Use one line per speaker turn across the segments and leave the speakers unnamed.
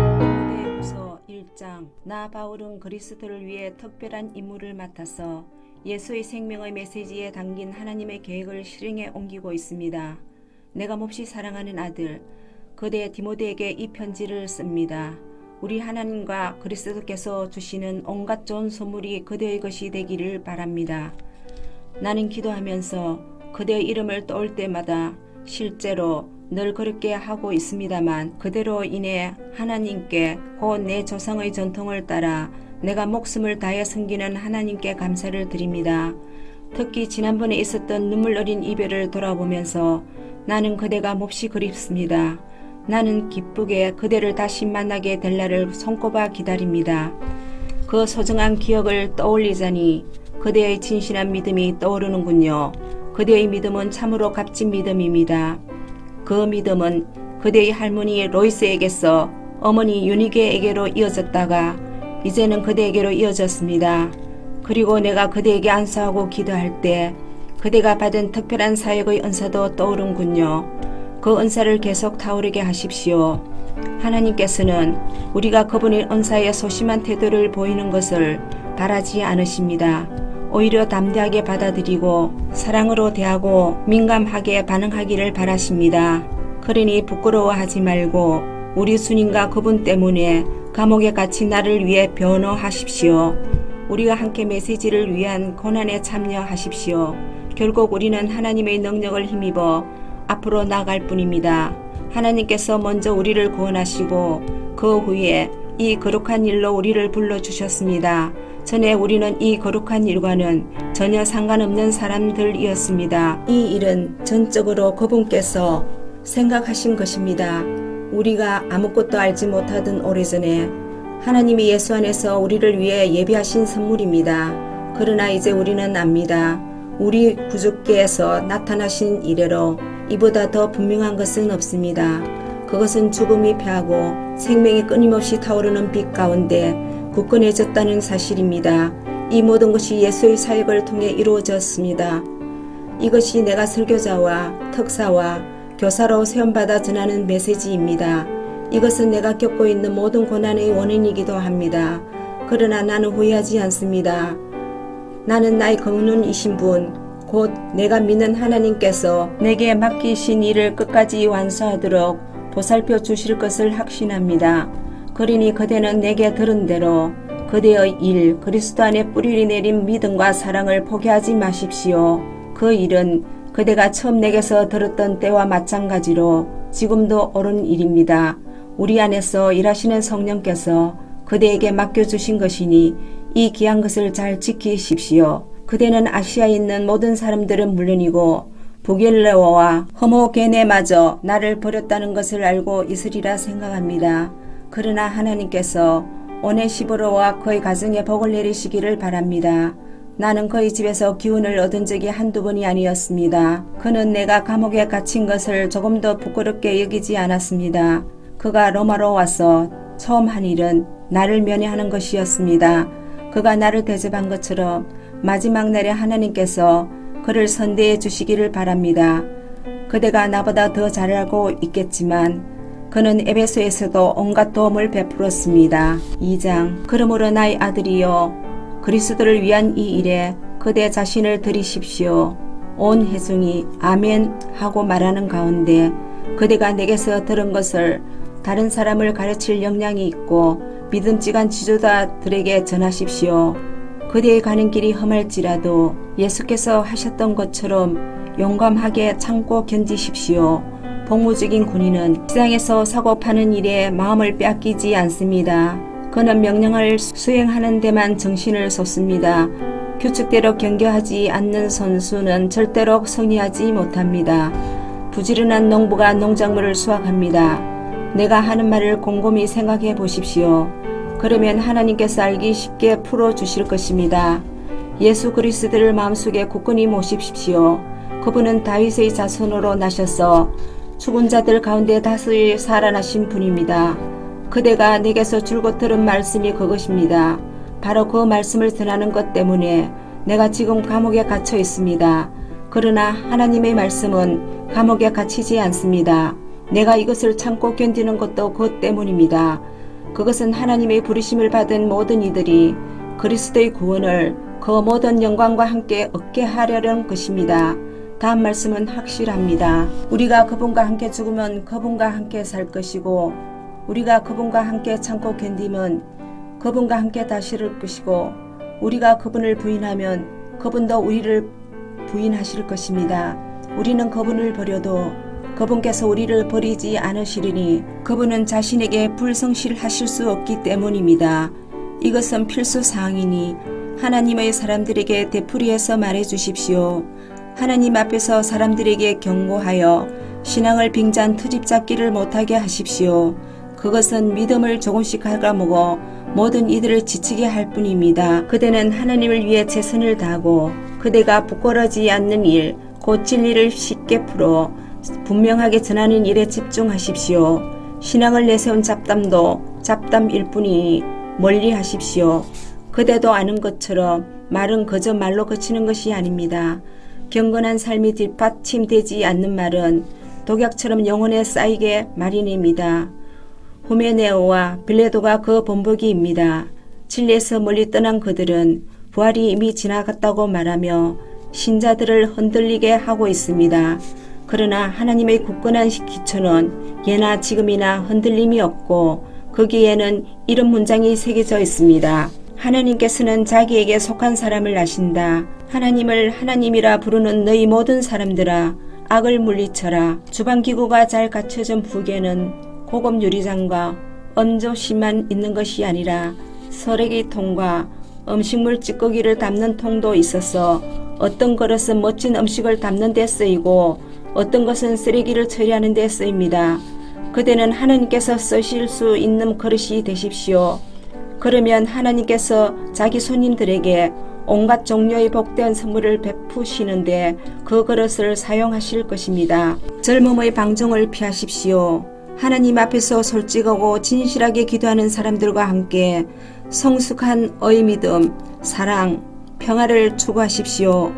디모데후서 1장. 나 바울은 그리스도를 위해 특별한 임무를 맡아서 예수의 생명의 메시지에 담긴 하나님의 계획을 실행에 옮기고 있습니다. 내가 몹시 사랑하는 아들 그대 디모데에게 이 편지를 씁니다. 우리 하나님과 그리스도께서 주시는 온갖 좋은 선물이 그대의 것이 되기를 바랍니다. 나는 기도하면서 그대의 이름을 떠올 때마다 실제로 늘 그렇게 하고 있습니다만 그대로 인해 하나님께 곧 내 조상의 전통을 따라 내가 목숨을 다해 섬기는 하나님께 감사를 드립니다. 특히 지난번에 있었던 눈물 어린 이별을 돌아보면서 나는 그대가 몹시 그립습니다. 나는 기쁘게 그대를 다시 만나게 될 날을 손꼽아 기다립니다. 그 소중한 기억을 떠올리자니 그대의 진실한 믿음이 떠오르는군요. 그대의 믿음은 참으로 값진 믿음입니다. 그 믿음은 그대의 할머니 로이스에게서 어머니 유니게에게로 이어졌다가 이제는 그대에게로 이어졌습니다. 그리고 내가 그대에게 안수하고 기도할 때 그대가 받은 특별한 사역의 은사도 떠오른군요. 그 은사를 계속 타오르게 하십시오. 하나님께서는 우리가 그분의 은사에 소심한 태도를 보이는 것을 바라지 않으십니다. 오히려 담대하게 받아들이고 사랑으로 대하고 민감하게 반응하기를 바라십니다. 그러니 부끄러워하지 말고 우리 주님과 그분 때문에 감옥에 갇힌 나를 위해 변호하십시오. 우리가 함께 메시지를 위한 고난에 참여하십시오. 결국 우리는 하나님의 능력을 힘입어 앞으로 나아갈 뿐입니다. 하나님께서 먼저 우리를 구원하시고 그 후에 이 거룩한 일로 우리를 불러주셨습니다. 전에 우리는 이 거룩한 일과는 전혀 상관없는 사람들이었습니다. 이 일은 전적으로 그분께서 생각하신 것입니다. 우리가 아무것도 알지 못하던 오래전에 하나님이 예수 안에서 우리를 위해 예비하신 선물입니다. 그러나 이제 우리는 압니다. 우리 구주께서 나타나신 이래로 이보다 더 분명한 것은 없습니다. 그것은 죽음이 패하고 생명이 끊임없이 타오르는 빛 가운데 굳건해졌다는 사실입니다. 이 모든 것이 예수의 사역을 통해 이루어졌습니다. 이것이 내가 설교자와 특사와 교사로 세움받아 전하는 메시지입니다. 이것은 내가 겪고 있는 모든 고난의 원인이기도 합니다. 그러나 나는 후회하지 않습니다. 나는 나의 검은이신 분, 곧 내가 믿는 하나님께서 내게 맡기신 일을 끝까지 완수하도록 보살펴 주실 것을 확신합니다. 그러니 그대는 내게 들은 대로 그대의 일, 그리스도 안에 뿌리 내린 믿음과 사랑을 포기하지 마십시오. 그 일은 그대가 처음 내게서 들었던 때와 마찬가지로 지금도 옳은 일입니다. 우리 안에서 일하시는 성령께서 그대에게 맡겨주신 것이니 이 귀한 것을 잘 지키십시오. 그대는 아시아에 있는 모든 사람들은 물론이고 부겔레오와 허모게네마저 나를 버렸다는 것을 알고 있으리라 생각합니다. 그러나 하나님께서 오네시보로와 그의 가정에 복을 내리시기를 바랍니다. 나는 그의 집에서 기운을 얻은 적이 한두 번이 아니었습니다. 그는 내가 감옥에 갇힌 것을 조금도 부끄럽게 여기지 않았습니다. 그가 로마로 와서 처음 한 일은 나를 면회하는 것이었습니다. 그가 나를 대접한 것처럼 마지막 날에 하나님께서 그를 선대해 주시기를 바랍니다. 그대가 나보다 더 잘 알고 있겠지만 그는 에베소에서도 온갖 도움을 베풀었습니다. 2장. 그러므로 나의 아들이여 그리스도를 위한 이 일에 그대 자신을 드리십시오. 온 회중이 아멘 하고 말하는 가운데 그대가 내게서 들은 것을 다른 사람을 가르칠 역량이 있고 믿음직한 지도자들에게 전하십시오. 그대의 가는 길이 험할지라도 예수께서 하셨던 것처럼 용감하게 참고 견디십시오. 복무적인 군인은 시장에서 사고 파는 일에 마음을 빼앗기지 않습니다. 그는 명령을 수행하는 데만 정신을 쏟습니다. 규칙대로 경기하지 않는 선수는 절대로 승리하지 못합니다. 부지런한 농부가 농작물을 수확합니다. 내가 하는 말을 곰곰이 생각해 보십시오. 그러면 하나님께서 알기 쉽게 풀어주실 것입니다. 예수 그리스도를 마음속에 굳건히 모십시오. 그분은 다윗의 자손으로 나셔서 죽은 자들 가운데 다시 살아나신 분입니다. 그대가 내게서 줄곧 들은 말씀이 그것입니다. 바로 그 말씀을 전하는 것 때문에 내가 지금 감옥에 갇혀 있습니다. 그러나 하나님의 말씀은 감옥에 갇히지 않습니다. 내가 이것을 참고 견디는 것도 그것 때문입니다. 그것은 하나님의 부르심을 받은 모든 이들이 그리스도의 구원을 그 모든 영광과 함께 얻게 하려는 것입니다. 다음 말씀은 확실합니다. 우리가 그분과 함께 죽으면 그분과 함께 살 것이고, 우리가 그분과 함께 참고 견디면 그분과 함께 다스릴 것이고, 우리가 그분을 부인하면 그분도 우리를 부인하실 것입니다. 우리는 그분을 버려도 그분께서 우리를 버리지 않으시리니 그분은 자신에게 불성실하실 수 없기 때문입니다. 이것은 필수사항이니 하나님의 사람들에게 되풀이해서 말해주십시오. 하나님 앞에서 사람들에게 경고하여 신앙을 빙자한 트집 잡기를 못하게 하십시오. 그것은 믿음을 조금씩 갉아먹어 모든 이들을 지치게 할 뿐입니다. 그대는 하나님을 위해 최선을 다하고 그대가 부끄러지지 않는 일, 곧 진리를 쉽게 풀어 분명하게 전하는 일에 집중하십시오. 신앙을 내세운 잡담도 잡담일 뿐이니 멀리 하십시오. 그대도 아는 것처럼 말은 그저 말로 그치는 것이 아닙니다. 경건한 삶이 뒷받침되지 않는 말은 독약처럼 영혼에 쌓이게 마련입니다. 후메네오와 빌레도가 그 본보기입니다. 진리에서 멀리 떠난 그들은 부활이 이미 지나갔다고 말하며 신자들을 흔들리게 하고 있습니다. 그러나 하나님의 굳건한 기초는 예나 지금이나 흔들림이 없고 거기에는 이런 문장이 새겨져 있습니다. 하나님께서는 자기에게 속한 사람을 아신다. 하나님을 하나님이라 부르는 너희 모든 사람들아, 악을 물리쳐라. 주방기구가 잘 갖춰진 부엌에는 고급 유리장과 엄조심만 있는 것이 아니라 서래기 통과 음식물 찌꺼기를 담는 통도 있어서 어떤 그릇은 멋진 음식을 담는 데 쓰이고 어떤 것은 쓰레기를 처리하는 데 쓰입니다. 그대는 하나님께서 쓰실 수 있는 그릇이 되십시오. 그러면 하나님께서 자기 손님들에게 온갖 종류의 복된 선물을 베푸시는데 그 그릇을 사용하실 것입니다. 젊음의 방종을 피하십시오. 하나님 앞에서 솔직하고 진실하게 기도하는 사람들과 함께 성숙한 의믿음, 사랑, 평화를 추구하십시오.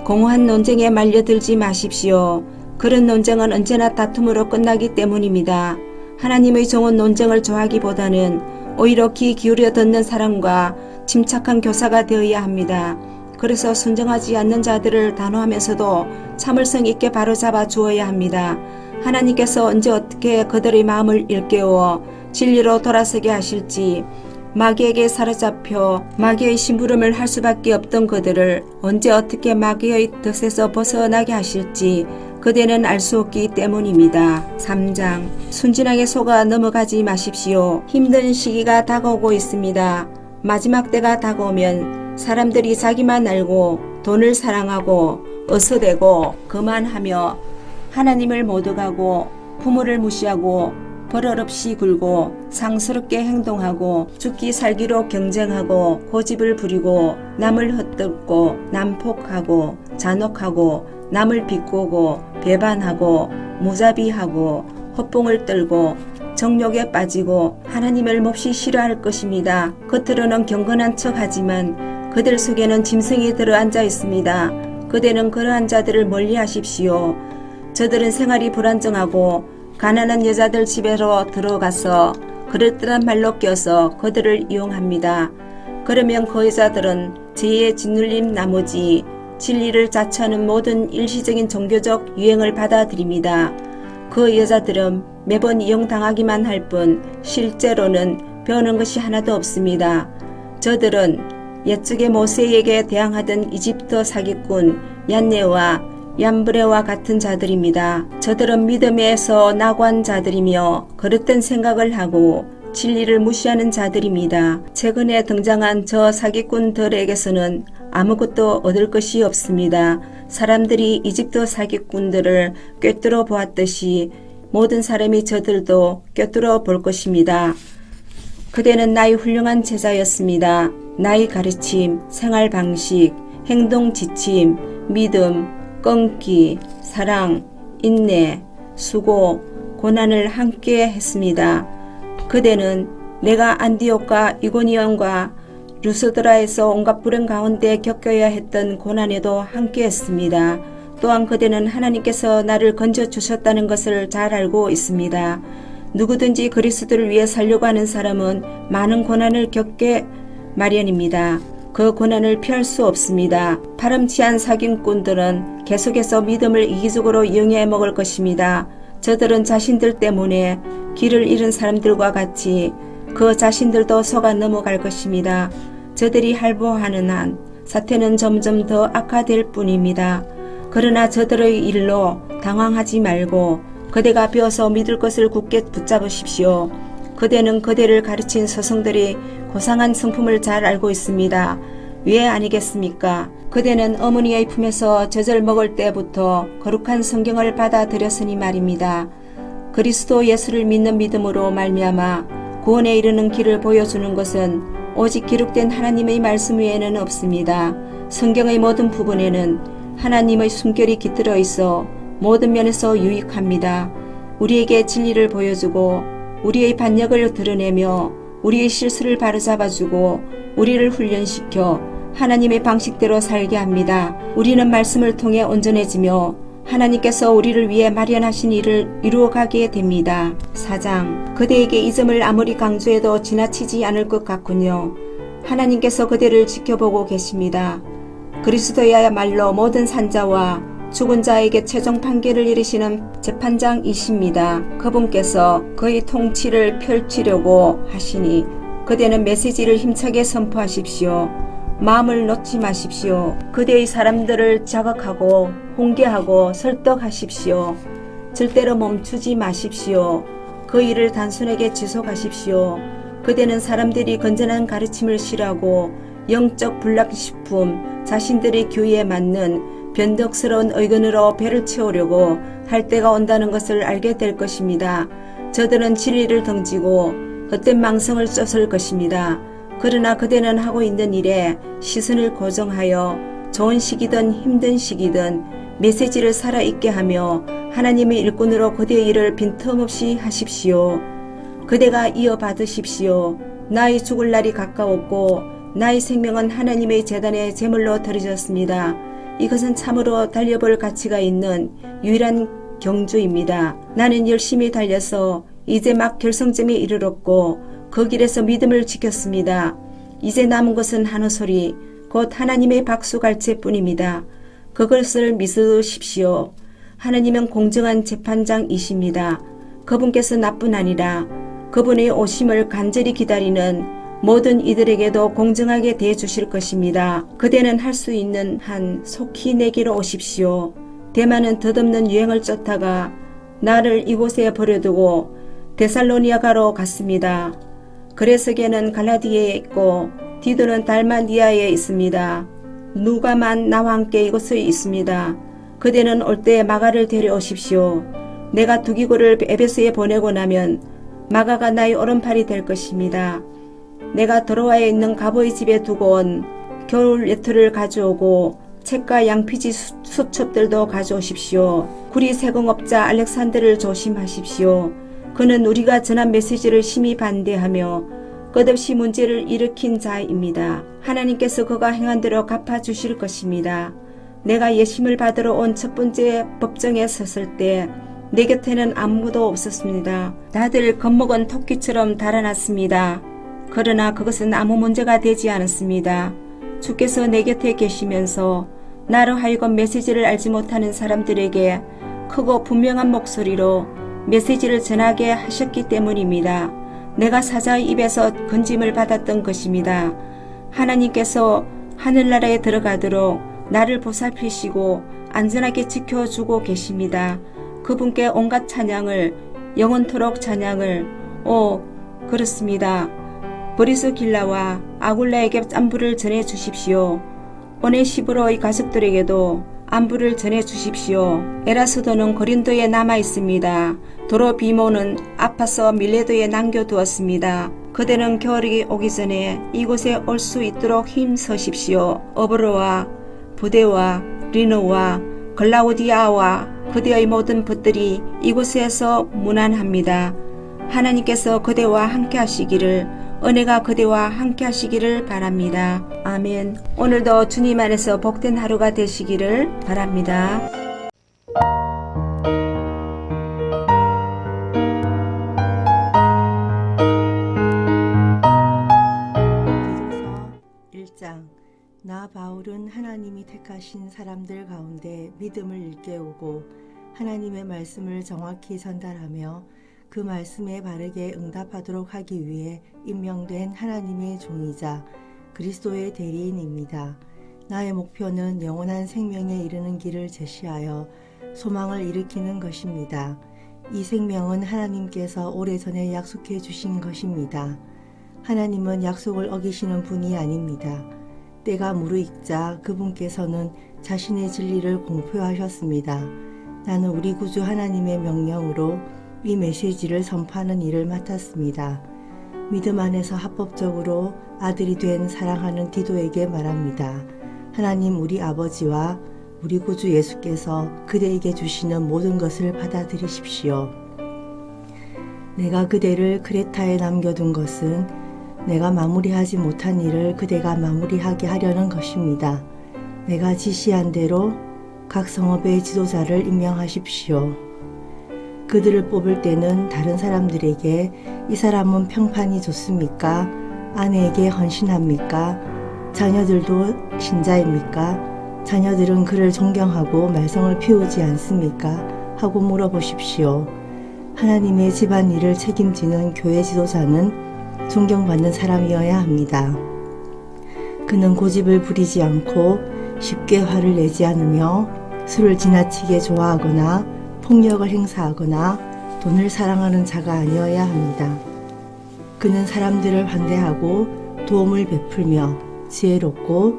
공허한 논쟁에 말려들지 마십시오. 그런 논쟁은 언제나 다툼으로 끝나기 때문입니다. 하나님의 종은 논쟁을 좋아하기보다는 오히려 귀 기울여 듣는 사람과 침착한 교사가 되어야 합니다. 그래서 순정하지 않는 자들을 단호하면서도 참을성 있게 바로잡아 주어야 합니다. 하나님께서 언제 어떻게 그들의 마음을 일깨워 진리로 돌아서게 하실지, 마귀에게 사로잡혀 마귀의 심부름을 할 수밖에 없던 그들을 언제 어떻게 마귀의 덫에서 벗어나게 하실지 그대는 알 수 없기 때문입니다. 3장. 순진하게 속아 넘어가지 마십시오. 힘든 시기가 다가오고 있습니다. 마지막 때가 다가오면 사람들이 자기만 알고 돈을 사랑하고 어서대고 그만하며 하나님을 못 어가고 부모를 무시하고 버릇없이 굴고 상스럽게 행동하고 죽기 살기로 경쟁하고 고집을 부리고 남을 헛뜯고 난폭하고 잔혹하고 남을 비꼬고 배반하고 무자비하고 헛봉을 떨고 정욕에 빠지고 하나님을 몹시 싫어할 것입니다. 겉으로는 경건한 척하지만 그들 속에는 짐승이 들어앉아 있습니다. 그대는 그러한 자들을 멀리하십시오. 저들은 생활이 불안정하고 가난한 여자들 집에로 들어가서 그럴듯한 말로 껴서 그들을 이용합니다. 그러면 그 여자들은 죄에 짓눌림 나머지 진리를 자처하는 모든 일시적인 종교적 유행을 받아들입니다. 그 여자들은 매번 이용당하기만 할 뿐 실제로는 배우는 것이 하나도 없습니다. 저들은 옛적의 모세에게 대항하던 이집트 사기꾼 얀네와 얀브레와 같은 자들입니다. 저들은 믿음에서 낙오한 자들이며 그릇된 생각을 하고 진리를 무시하는 자들입니다. 최근에 등장한 저 사기꾼들에게서는 아무것도 얻을 것이 없습니다. 사람들이 이집트 사기꾼들을 꿰뚫어 보았듯이 모든 사람이 저들도 꿰뚫어 볼 것입니다. 그대는 나의 훌륭한 제자였습니다. 나의 가르침, 생활 방식, 행동 지침, 믿음, 끈기, 사랑, 인내, 수고, 고난을 함께 했습니다. 그대는 내가 안디옥과 이고니온과 루스드라에서 온갖 불행 가운데 겪어야 했던 고난에도 함께했습니다. 또한 그대는 하나님께서 나를 건져주셨다는 것을 잘 알고 있습니다. 누구든지 그리스도를 위해 살려고 하는 사람은 많은 고난을 겪게 마련입니다. 그 고난을 피할 수 없습니다. 파렴치한 사기꾼들은 계속해서 믿음을 이기적으로 이용해 먹을 것입니다. 저들은 자신들 때문에 길을 잃은 사람들과 같이 그 자신들도 속아 넘어갈 것입니다. 저들이 할보하는 한 사태는 점점 더 악화될 뿐입니다. 그러나 저들의 일로 당황하지 말고 그대가 배워서 믿을 것을 굳게 붙잡으십시오. 그대는 그대를 가르친 스승들이 고상한 성품을 잘 알고 있습니다. 왜 아니겠습니까? 그대는 어머니의 품에서 젖을 먹을 때부터 거룩한 성경을 받아들였으니 말입니다. 그리스도 예수를 믿는 믿음으로 말미암아 구원에 이르는 길을 보여주는 것은 오직 기록된 하나님의 말씀 외에는 없습니다. 성경의 모든 부분에는 하나님의 숨결이 깃들어 있어 모든 면에서 유익합니다. 우리에게 진리를 보여주고 우리의 반역을 드러내며 우리의 실수를 바로잡아주고 우리를 훈련시켜 하나님의 방식대로 살게 합니다. 우리는 말씀을 통해 온전해지며 하나님께서 우리를 위해 마련하신 일을 이루어가게 됩니다. 4장. 그대에게 이 점을 아무리 강조해도 지나치지 않을 것 같군요. 하나님께서 그대를 지켜보고 계십니다. 그리스도야말로 모든 산자와 죽은 자에게 최종 판결을 이르시는 재판장이십니다. 그분께서 그의 통치를 펼치려고 하시니 그대는 메시지를 힘차게 선포하십시오. 마음을 놓지 마십시오. 그대의 사람들을 자극하고 훈계하고 설득하십시오. 절대로 멈추지 마십시오. 그 일을 단순하게 지속하십시오. 그대는 사람들이 건전한 가르침을 싫어하고 영적 불량식품, 자신들의 교회에 맞는 변덕스러운 의견으로 배를 채우려고 할 때가 온다는 것을 알게 될 것입니다. 저들은 진리를 던지고 헛된 망성을 쫓을 것입니다. 그러나 그대는 하고 있는 일에 시선을 고정하여 좋은 시기든 힘든 시기든 메시지를 살아있게 하며 하나님의 일꾼으로 그대의 일을 빈틈없이 하십시오. 그대가 이어받으십시오. 나의 죽을 날이 가까웠고 나의 생명은 하나님의 제단에 제물로 드려졌습니다. 이것은 참으로 달려볼 가치가 있는 유일한 경주입니다. 나는 열심히 달려서 이제 막 결승점에 이르렀고 그 길에서 믿음을 지켰습니다. 이제 남은 것은 한우 소리, 곧 하나님의 박수갈채뿐입니다. 그것을 믿으십시오. 하나님은 공정한 재판장이십니다. 그분께서 나뿐 아니라 그분의 오심을 간절히 기다리는 모든 이들에게도 공정하게 대해주실 것입니다. 그대는 할 수 있는 한 속히 내게로 오십시오. 대만은 덧없는 유행을 쫓다가 나를 이곳에 버려두고 데살로니가로 갔습니다. 그레스게는 갈라디아에 있고 디도는 달마니아에 있습니다. 누가만 나와 함께 이곳에 있습니다. 그대는 올 때 마가를 데려오십시오. 내가 두기고를 에베소에 보내고 나면 마가가 나의 오른팔이 될 것입니다. 내가 드로아에 있는 가보의 집에 두고 온 겨울 예틀을 가져오고 책과 양피지 수첩들도 가져오십시오. 구리 세공업자 알렉산더를 조심하십시오. 그는 우리가 전한 메시지를 심히 반대하며 끝없이 문제를 일으킨 자입니다. 하나님께서 그가 행한 대로 갚아주실 것입니다. 내가 예심을 받으러 온 첫 번째 법정에 섰을 때 내 곁에는 아무도 없었습니다. 다들 겁먹은 토끼처럼 달아났습니다. 그러나 그것은 아무 문제가 되지 않았습니다. 주께서 내 곁에 계시면서 나로 하여금 메시지를 알지 못하는 사람들에게 크고 분명한 목소리로 메시지를 전하게 하셨기 때문입니다. 내가 사자의 입에서 건짐을 받았던 것입니다. 하나님께서 하늘나라에 들어가도록 나를 보살피시고 안전하게 지켜주고 계십니다. 그분께 온갖 찬양을, 영원토록 찬양을, 그렇습니다. 브리스길라와 아굴라에게 안부를 전해 주십시오. 오네시브로의 가족들에게도 안부를 전해 주십시오. 에라스도는 고린도에 남아 있습니다. 도로비모는 아파서 밀레도에 남겨두었습니다. 그대는 겨울이 오기 전에 이곳에 올 수 있도록 힘서십시오. 어브로와 부데와 리노와 글라우디아와 그대의 모든 벗들이 이곳에서 문안합니다. 하나님께서 그대와 함께 하시기를 은혜가 그대와 함께 하시기를 바랍니다. 아멘. 오늘도 주님 안에서 복된 하루가 되시기를 바랍니다.
디도서 1장. 나 바울은 하나님이 택하신 사람들 가운데 믿음을 일깨우고 하나님의 말씀을 정확히 전달하며 그 말씀에 바르게 응답하도록 하기 위해 임명된 하나님의 종이자 그리스도의 대리인입니다. 나의 목표는 영원한 생명에 이르는 길을 제시하여 소망을 일으키는 것입니다. 이 생명은 하나님께서 오래전에 약속해 주신 것입니다. 하나님은 약속을 어기시는 분이 아닙니다. 때가 무르익자 그분께서는 자신의 진리를 공표하셨습니다. 나는 우리 구주 하나님의 명령으로 이 메시지를 선포하는 일을 맡았습니다. 믿음 안에서 합법적으로 아들이 된 사랑하는 디도에게 말합니다. 하나님 우리 아버지와 우리 구주 예수께서 그대에게 주시는 모든 것을 받아들이십시오. 내가 그대를 크레타에 남겨둔 것은 내가 마무리하지 못한 일을 그대가 마무리하게 하려는 것입니다. 내가 지시한 대로 각 성읍의 지도자를 임명하십시오. 그들을 뽑을 때는 다른 사람들에게 이 사람은 평판이 좋습니까? 아내에게 헌신합니까? 자녀들도 신자입니까? 자녀들은 그를 존경하고 말썽을 피우지 않습니까? 하고 물어보십시오. 하나님의 집안일을 책임지는 교회 지도자는 존경받는 사람이어야 합니다. 그는 고집을 부리지 않고 쉽게 화를 내지 않으며 술을 지나치게 좋아하거나 폭력을 행사하거나 돈을 사랑하는 자가 아니어야 합니다. 그는 사람들을 환대하고 도움을 베풀며 지혜롭고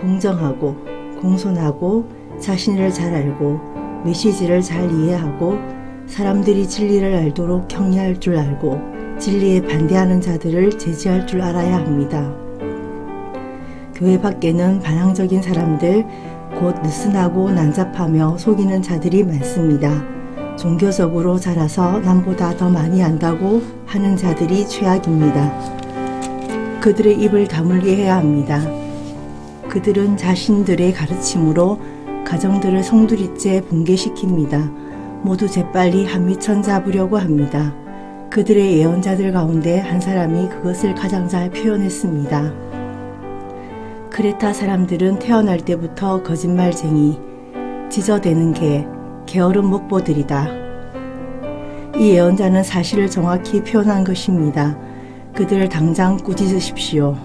공정하고 공손하고 자신을 잘 알고 메시지를 잘 이해하고 사람들이 진리를 알도록 격려할 줄 알고 진리에 반대하는 자들을 제지할 줄 알아야 합니다. 교회 밖에는 반항적인 사람들, 곧 느슨하고 난잡하며 속이는 자들이 많습니다. 종교적으로 자라서 남보다 더 많이 안다고 하는 자들이 최악입니다. 그들의 입을 다물게 해야 합니다. 그들은 자신들의 가르침으로 가정들을 송두리째 붕괴시킵니다. 모두 재빨리 한미천 잡으려고 합니다. 그들의 예언자들 가운데 한 사람이 그것을 가장 잘 표현했습니다. 크레타 사람들은 태어날 때부터 거짓말쟁이, 지저대는 개, 게으른 목보들이다. 이 예언자는 사실을 정확히 표현한 것입니다. 그들을 당장 꾸짖으십시오.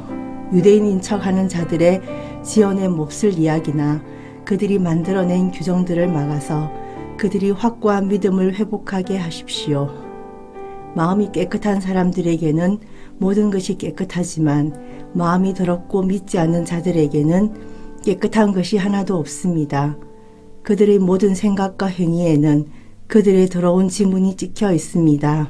유대인인 척하는 자들의 지어낸 몹쓸 이야기나 그들이 만들어낸 규정들을 막아서 그들이 확고한 믿음을 회복하게 하십시오. 마음이 깨끗한 사람들에게는 모든 것이 깨끗하지만 마음이 더럽고 믿지 않는 자들에게는 깨끗한 것이 하나도 없습니다. 그들의 모든 생각과 행위에는 그들의 더러운 지문이 찍혀 있습니다.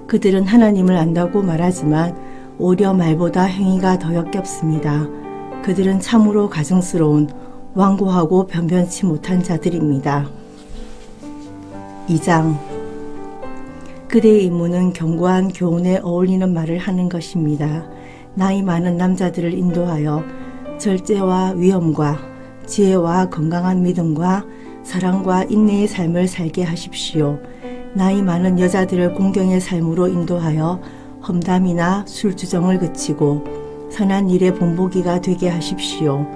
그들은 하나님을 안다고 말하지만 오히려 말보다 행위가 더 역겹습니다. 그들은 참으로 가증스러운 완고하고 변변치 못한 자들입니다. 2장. 그대의 임무는 견고한 교훈에 어울리는 말을 하는 것입니다. 나이 많은 남자들을 인도하여 절제와 위엄과 지혜와 건강한 믿음과 사랑과 인내의 삶을 살게 하십시오. 나이 많은 여자들을 공경의 삶으로 인도하여 험담이나 술주정을 그치고 선한 일의 본보기가 되게 하십시오.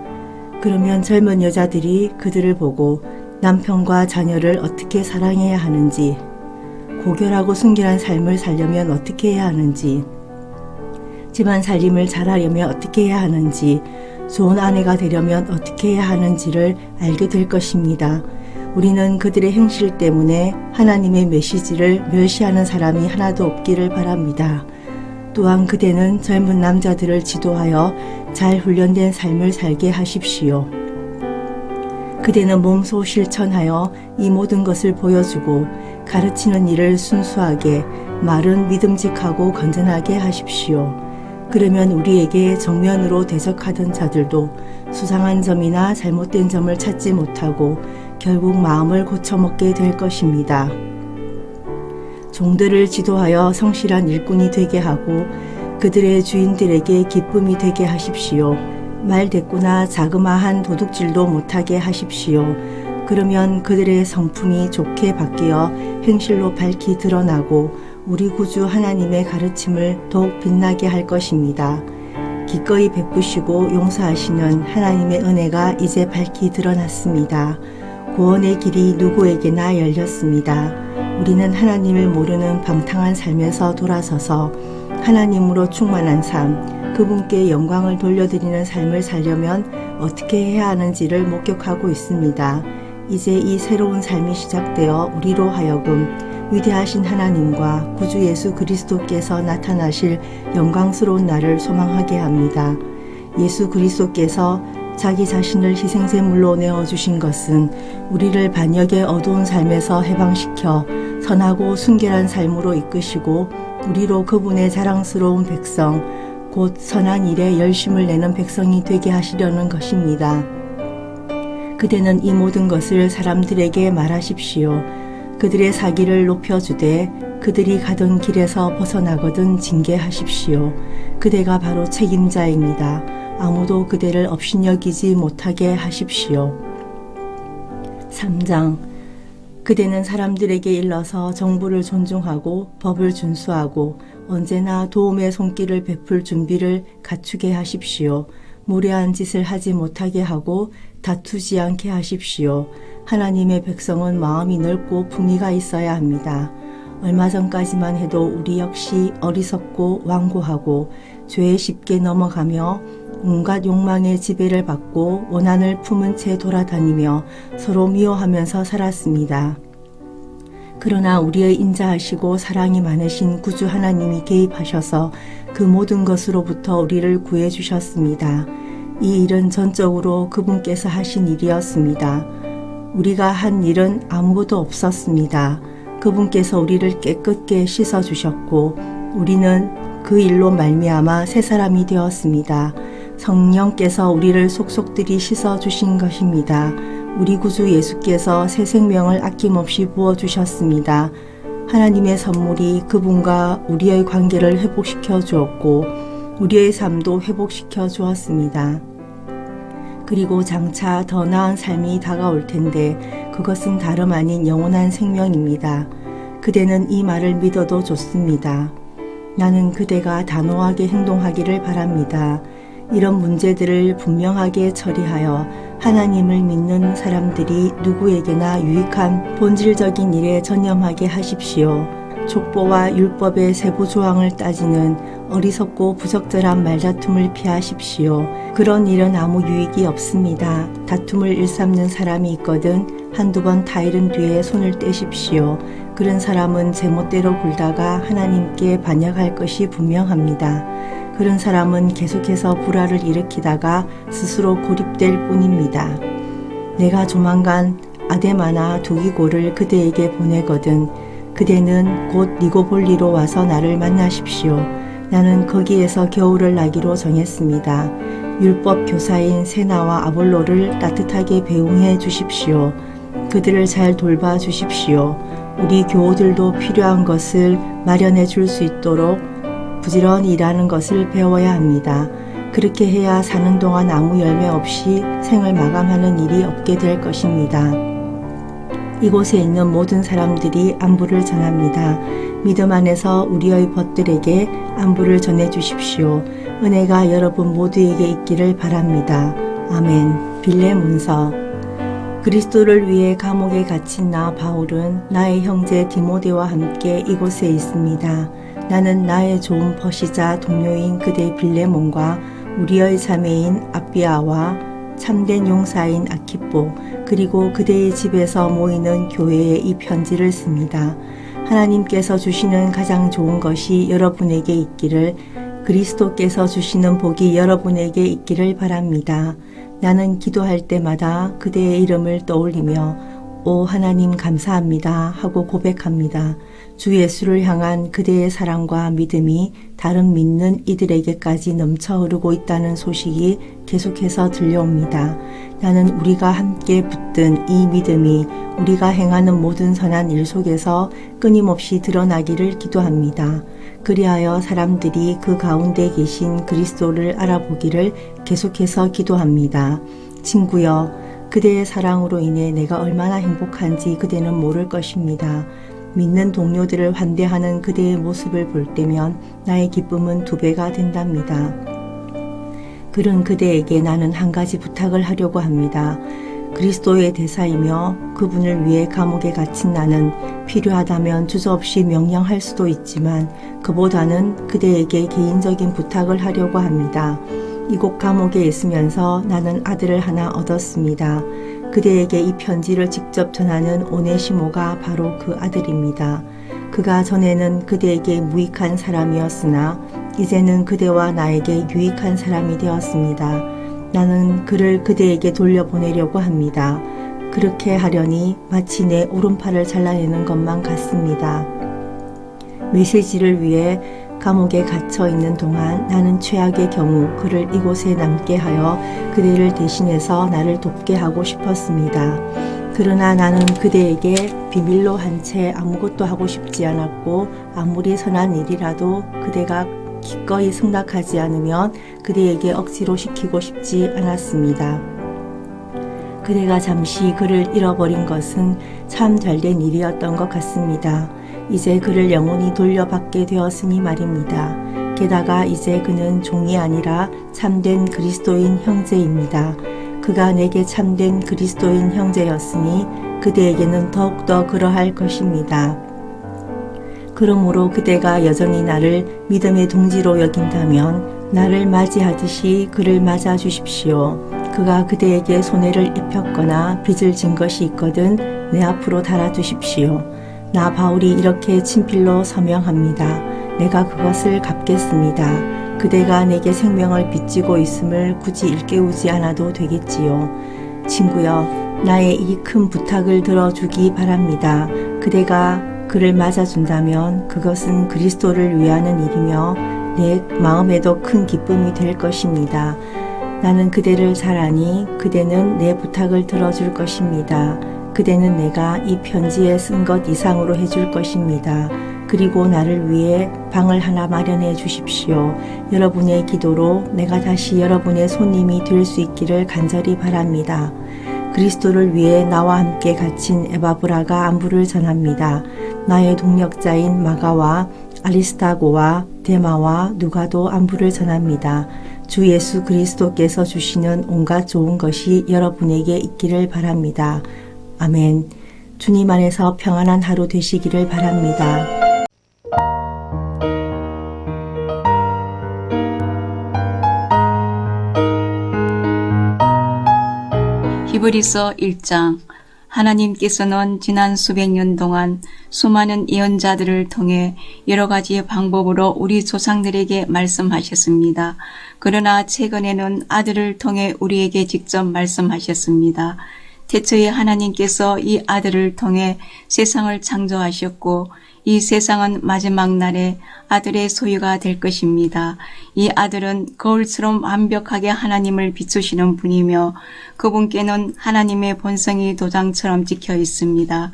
그러면 젊은 여자들이 그들을 보고 남편과 자녀를 어떻게 사랑해야 하는지, 고결하고 순결한 삶을 살려면 어떻게 해야 하는지, 집안 살림을 잘하려면 어떻게 해야 하는지, 좋은 아내가 되려면 어떻게 해야 하는지를 알게 될 것입니다. 우리는 그들의 행실 때문에 하나님의 메시지를 멸시하는 사람이 하나도 없기를 바랍니다. 또한 그대는 젊은 남자들을 지도하여 잘 훈련된 삶을 살게 하십시오. 그대는 몸소 실천하여 이 모든 것을 보여주고 가르치는 일을 순수하게, 말은 믿음직하고 건전하게 하십시오. 그러면 우리에게 정면으로 대적하던 자들도 수상한 점이나 잘못된 점을 찾지 못하고 결국 마음을 고쳐먹게 될 것입니다. 종들을 지도하여 성실한 일꾼이 되게 하고 그들의 주인들에게 기쁨이 되게 하십시오. 말대꾸나 자그마한 도둑질도 못하게 하십시오. 그러면 그들의 성품이 좋게 바뀌어 행실로 밝히 드러나고 우리 구주 하나님의 가르침을 더욱 빛나게 할 것입니다. 기꺼이 베푸시고 용서하시는 하나님의 은혜가 이제 밝히 드러났습니다. 구원의 길이 누구에게나 열렸습니다. 우리는 하나님을 모르는 방탕한 삶에서 돌아서서 하나님으로 충만한 삶, 그분께 영광을 돌려드리는 삶을 살려면 어떻게 해야 하는지를 목격하고 있습니다. 이제 이 새로운 삶이 시작되어 우리로 하여금 위대하신 하나님과 구주 예수 그리스도께서 나타나실 영광스러운 날을 소망하게 합니다. 예수 그리스도께서 자기 자신을 희생제물로 내어주신 것은 우리를 반역의 어두운 삶에서 해방시켜 선하고 순결한 삶으로 이끄시고 우리로 그분의 자랑스러운 백성, 곧 선한 일에 열심을 내는 백성이 되게 하시려는 것입니다. 그대는 이 모든 것을 사람들에게 말하십시오. 그들의 사기를 높여주되 그들이 가던 길에서 벗어나거든 징계하십시오. 그대가 바로 책임자입니다. 아무도 그대를 업신여기지 못하게 하십시오. 3장. 그대는 사람들에게 일러서 정부를 존중하고 법을 준수하고 언제나 도움의 손길을 베풀 준비를 갖추게 하십시오. 무례한 짓을 하지 못하게 하고 다투지 않게 하십시오. 하나님의 백성은 마음이 넓고 품위가 있어야 합니다. 얼마 전까지만 해도 우리 역시 어리석고 완고하고 죄에 쉽게 넘어가며 온갖 욕망의 지배를 받고 원한을 품은 채 돌아다니며 서로 미워하면서 살았습니다. 그러나 우리의 인자하시고 사랑이 많으신 구주 하나님이 개입하셔서 그 모든 것으로부터 우리를 구해 주셨습니다. 이 일은 전적으로 그분께서 하신 일이었습니다. 우리가 한 일은 아무것도 없었습니다. 그분께서 우리를 깨끗게 씻어 주셨고 우리는 그 일로 말미암아 새 사람이 되었습니다. 성령께서 우리를 속속들이 씻어 주신 것입니다. 우리 구주 예수께서 새 생명을 아낌없이 부어주셨습니다. 하나님의 선물이 그분과 우리의 관계를 회복시켜 주었고 우리의 삶도 회복시켜 주었습니다. 그리고 장차 더 나은 삶이 다가올 텐데 그것은 다름 아닌 영원한 생명입니다. 그대는 이 말을 믿어도 좋습니다. 나는 그대가 단호하게 행동하기를 바랍니다. 이런 문제들을 분명하게 처리하여 하나님을 믿는 사람들이 누구에게나 유익한 본질적인 일에 전념하게 하십시오. 족보와 율법의 세부 조항을 따지는 어리석고 부적절한 말다툼을 피하십시오. 그런 일은 아무 유익이 없습니다. 다툼을 일삼는 사람이 있거든 한두 번 타이른 뒤에 손을 떼십시오. 그런 사람은 제멋대로 굴다가 하나님께 반역할 것이 분명합니다. 그런 사람은 계속해서 불화를 일으키다가 스스로 고립될 뿐입니다. 내가 조만간 아데마나 두기고를 그대에게 보내거든 그대는 곧 니고볼리로 와서 나를 만나십시오. 나는 거기에서 겨울을 나기로 정했습니다. 율법 교사인 세나와 아볼로를 따뜻하게 배웅해 주십시오. 그들을 잘 돌봐 주십시오. 우리 교우들도 필요한 것을 마련해 줄 수 있도록 부지런히 일하는 것을 배워야 합니다. 그렇게 해야 사는 동안 아무 열매 없이 생을 마감하는 일이 없게 될 것입니다. 이곳에 있는 모든 사람들이 안부를 전합니다. 믿음 안에서 우리의 벗들에게 안부를 전해 주십시오. 은혜가 여러분 모두에게 있기를 바랍니다. 아멘. 빌레몬서. 그리스도를 위해 감옥에 갇힌 나 바울은 나의 형제 디모데와 함께 이곳에 있습니다. 나는 나의 좋은 벗이자 동료인 그대 빌레몬과 우리의 자매인 아비아와 참된 용사인 아키포 그리고 그대의 집에서 모이는 교회에 이 편지를 씁니다. 하나님께서 주시는 가장 좋은 것이 여러분에게 있기를 그리스도께서 주시는 복이 여러분에게 있기를 바랍니다. 나는 기도할 때마다 그대의 이름을 떠올리며 오 하나님 감사합니다 하고 고백합니다. 주 예수를 향한 그대의 사랑과 믿음이 다른 믿는 이들에게까지 넘쳐 흐르고 있다는 소식이 계속해서 들려옵니다. 나는 우리가 함께 붙든 이 믿음이 우리가 행하는 모든 선한 일 속에서 끊임없이 드러나기를 기도합니다. 그리하여 사람들이 그 가운데 계신 그리스도를 알아보기를 계속해서 기도합니다. 친구여, 그대의 사랑으로 인해 내가 얼마나 행복한지 그대는 모를 것입니다. 믿는 동료들을 환대하는 그대의 모습을 볼 때면 나의 기쁨은 2배가 된답니다. 그런 그대에게 나는 한 가지 부탁을 하려고 합니다. 그리스도의 대사이며 그분을 위해 감옥에 갇힌 나는 필요하다면 주저없이 명령할 수도 있지만 그보다는 그대에게 개인적인 부탁을 하려고 합니다. 이곳 감옥에 있으면서 나는 아들을 하나 얻었습니다. 그대에게 이 편지를 직접 전하는 오네시모가 바로 그 아들입니다. 그가 전에는 그대에게 무익한 사람이었으나 이제는 그대와 나에게 유익한 사람이 되었습니다. 나는 그를 그대에게 돌려보내려고 합니다. 그렇게 하려니 마치 내 오른팔을 잘라내는 것만 같습니다. 메시지를 위해 감옥에 갇혀 있는 동안 나는 최악의 경우 그를 이곳에 남게 하여 그대를 대신해서 나를 돕게 하고 싶었습니다. 그러나 나는 그대에게 비밀로 한 채 아무것도 하고 싶지 않았고 아무리 선한 일이라도 그대가 기꺼이 승낙하지 않으면 그대에게 억지로 시키고 싶지 않았습니다. 그대가 잠시 그를 잃어버린 것은 참 잘된 일이었던 것 같습니다. 이제 그를 영원히 돌려받게 되었으니 말입니다. 게다가 이제 그는 종이 아니라 참된 그리스도인 형제입니다. 그가 내게 참된 그리스도인 형제였으니 그대에게는 더욱더 그러할 것입니다. 그러므로 그대가 여전히 나를 믿음의 동지로 여긴다면 나를 맞이하듯이 그를 맞아 주십시오. 그가 그대에게 손해를 입혔거나 빚을 진 것이 있거든 내 앞으로 달아두십시오. 나 바울이 이렇게 친필로 서명합니다. 내가 그것을 갚겠습니다. 그대가 내게 생명을 빚지고 있음을 굳이 일깨우지 않아도 되겠지요. 친구여, 나의 이 큰 부탁을 들어주기 바랍니다. 그대가 그를 맞아준다면 그것은 그리스도를 위하는 일이며 내 마음에도 큰 기쁨이 될 것입니다. 나는 그대를 잘 아니 그대는 내 부탁을 들어줄 것입니다. 그대는 내가 이 편지에 쓴 것 이상으로 해줄 것입니다. 그리고 나를 위해 방을 하나 마련해 주십시오. 여러분의 기도로 내가 다시 여러분의 손님이 될 수 있기를 간절히 바랍니다. 그리스도를 위해 나와 함께 갇힌 에바브라가 안부를 전합니다. 나의 동력자인 마가와 아리스타고와 데마와 누가도 안부를 전합니다. 주 예수 그리스도께서 주시는 온갖 좋은 것이 여러분에게 있기를 바랍니다. 아멘. 주님 안에서 평안한 하루 되시기를 바랍니다.
히브리서 1장. 하나님께서는 지난 수백 년 동안 수많은 예언자들을 통해 여러 가지 방법으로 우리 조상들에게 말씀하셨습니다. 그러나 최근에는 아들을 통해 우리에게 직접 말씀하셨습니다. 태초에 하나님께서 이 아들을 통해 세상을 창조하셨고 이 세상은 마지막 날에 아들의 소유가 될 것입니다. 이 아들은 거울처럼 완벽하게 하나님을 비추시는 분이며 그분께는 하나님의 본성이 도장처럼 찍혀 있습니다.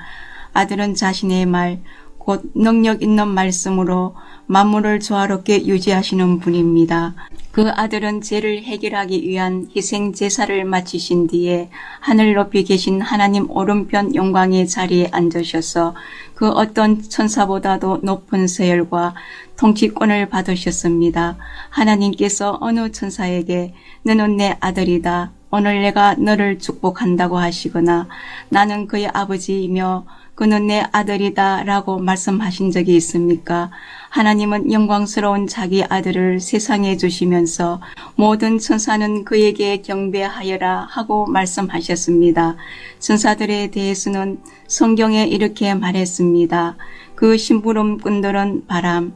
아들은 자신의 말, 곧 능력 있는 말씀으로 만물을 조화롭게 유지하시는 분입니다. 그 아들은 죄를 해결하기 위한 희생 제사를 마치신 뒤에 하늘 높이 계신 하나님 오른편 영광의 자리에 앉으셔서 그 어떤 천사보다도 높은 세열과 통치권을 받으셨습니다. 하나님께서 어느 천사에게 너는 내 아들이다. 오늘 내가 너를 축복한다고 하시거나 나는 그의 아버지이며 그는 내 아들이다 라고 말씀하신 적이 있습니까? 하나님은 영광스러운 자기 아들을 세상에 주시면서 모든 천사는 그에게 경배하여라 하고 말씀하셨습니다. 천사들에 대해서는 성경에 이렇게 말했습니다. 그 심부름꾼들은 바람,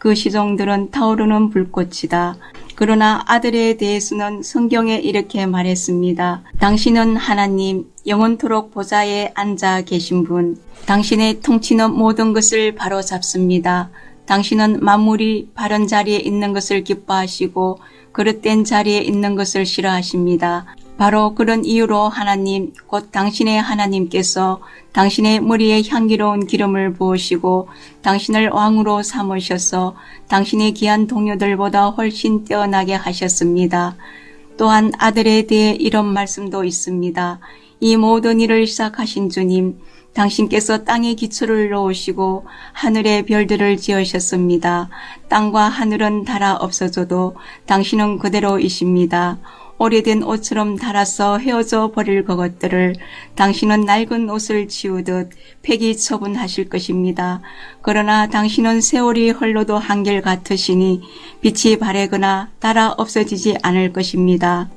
그 시종들은 타오르는 불꽃이다. 그러나 아들에 대해서는 성경에 이렇게 말했습니다. 당신은 하나님, 영원토록 보좌에 앉아 계신 분. 당신의 통치는 모든 것을 바로잡습니다. 당신은 만물이 바른 자리에 있는 것을 기뻐하시고 그릇된 자리에 있는 것을 싫어하십니다. 바로 그런 이유로 하나님, 곧 당신의 하나님께서 당신의 머리에 향기로운 기름을 부으시고 당신을 왕으로 삼으셔서 당신의 귀한 동료들보다 훨씬 뛰어나게 하셨습니다. 또한 아들에 대해 이런 말씀도 있습니다. 이 모든 일을 시작하신 주님, 당신께서 땅의 기초를 놓으시고 하늘의 별들을 지으셨습니다. 땅과 하늘은 닳아 없어져도 당신은 그대로이십니다. 오래된 옷처럼 닳아서 헤어져 버릴 그것들을 당신은 낡은 옷을 치우듯 폐기 처분하실 것입니다. 그러나 당신은 세월이 흘러도 한결 같으시니 빛이 바래거나 따라 없어지지 않을 것입니다.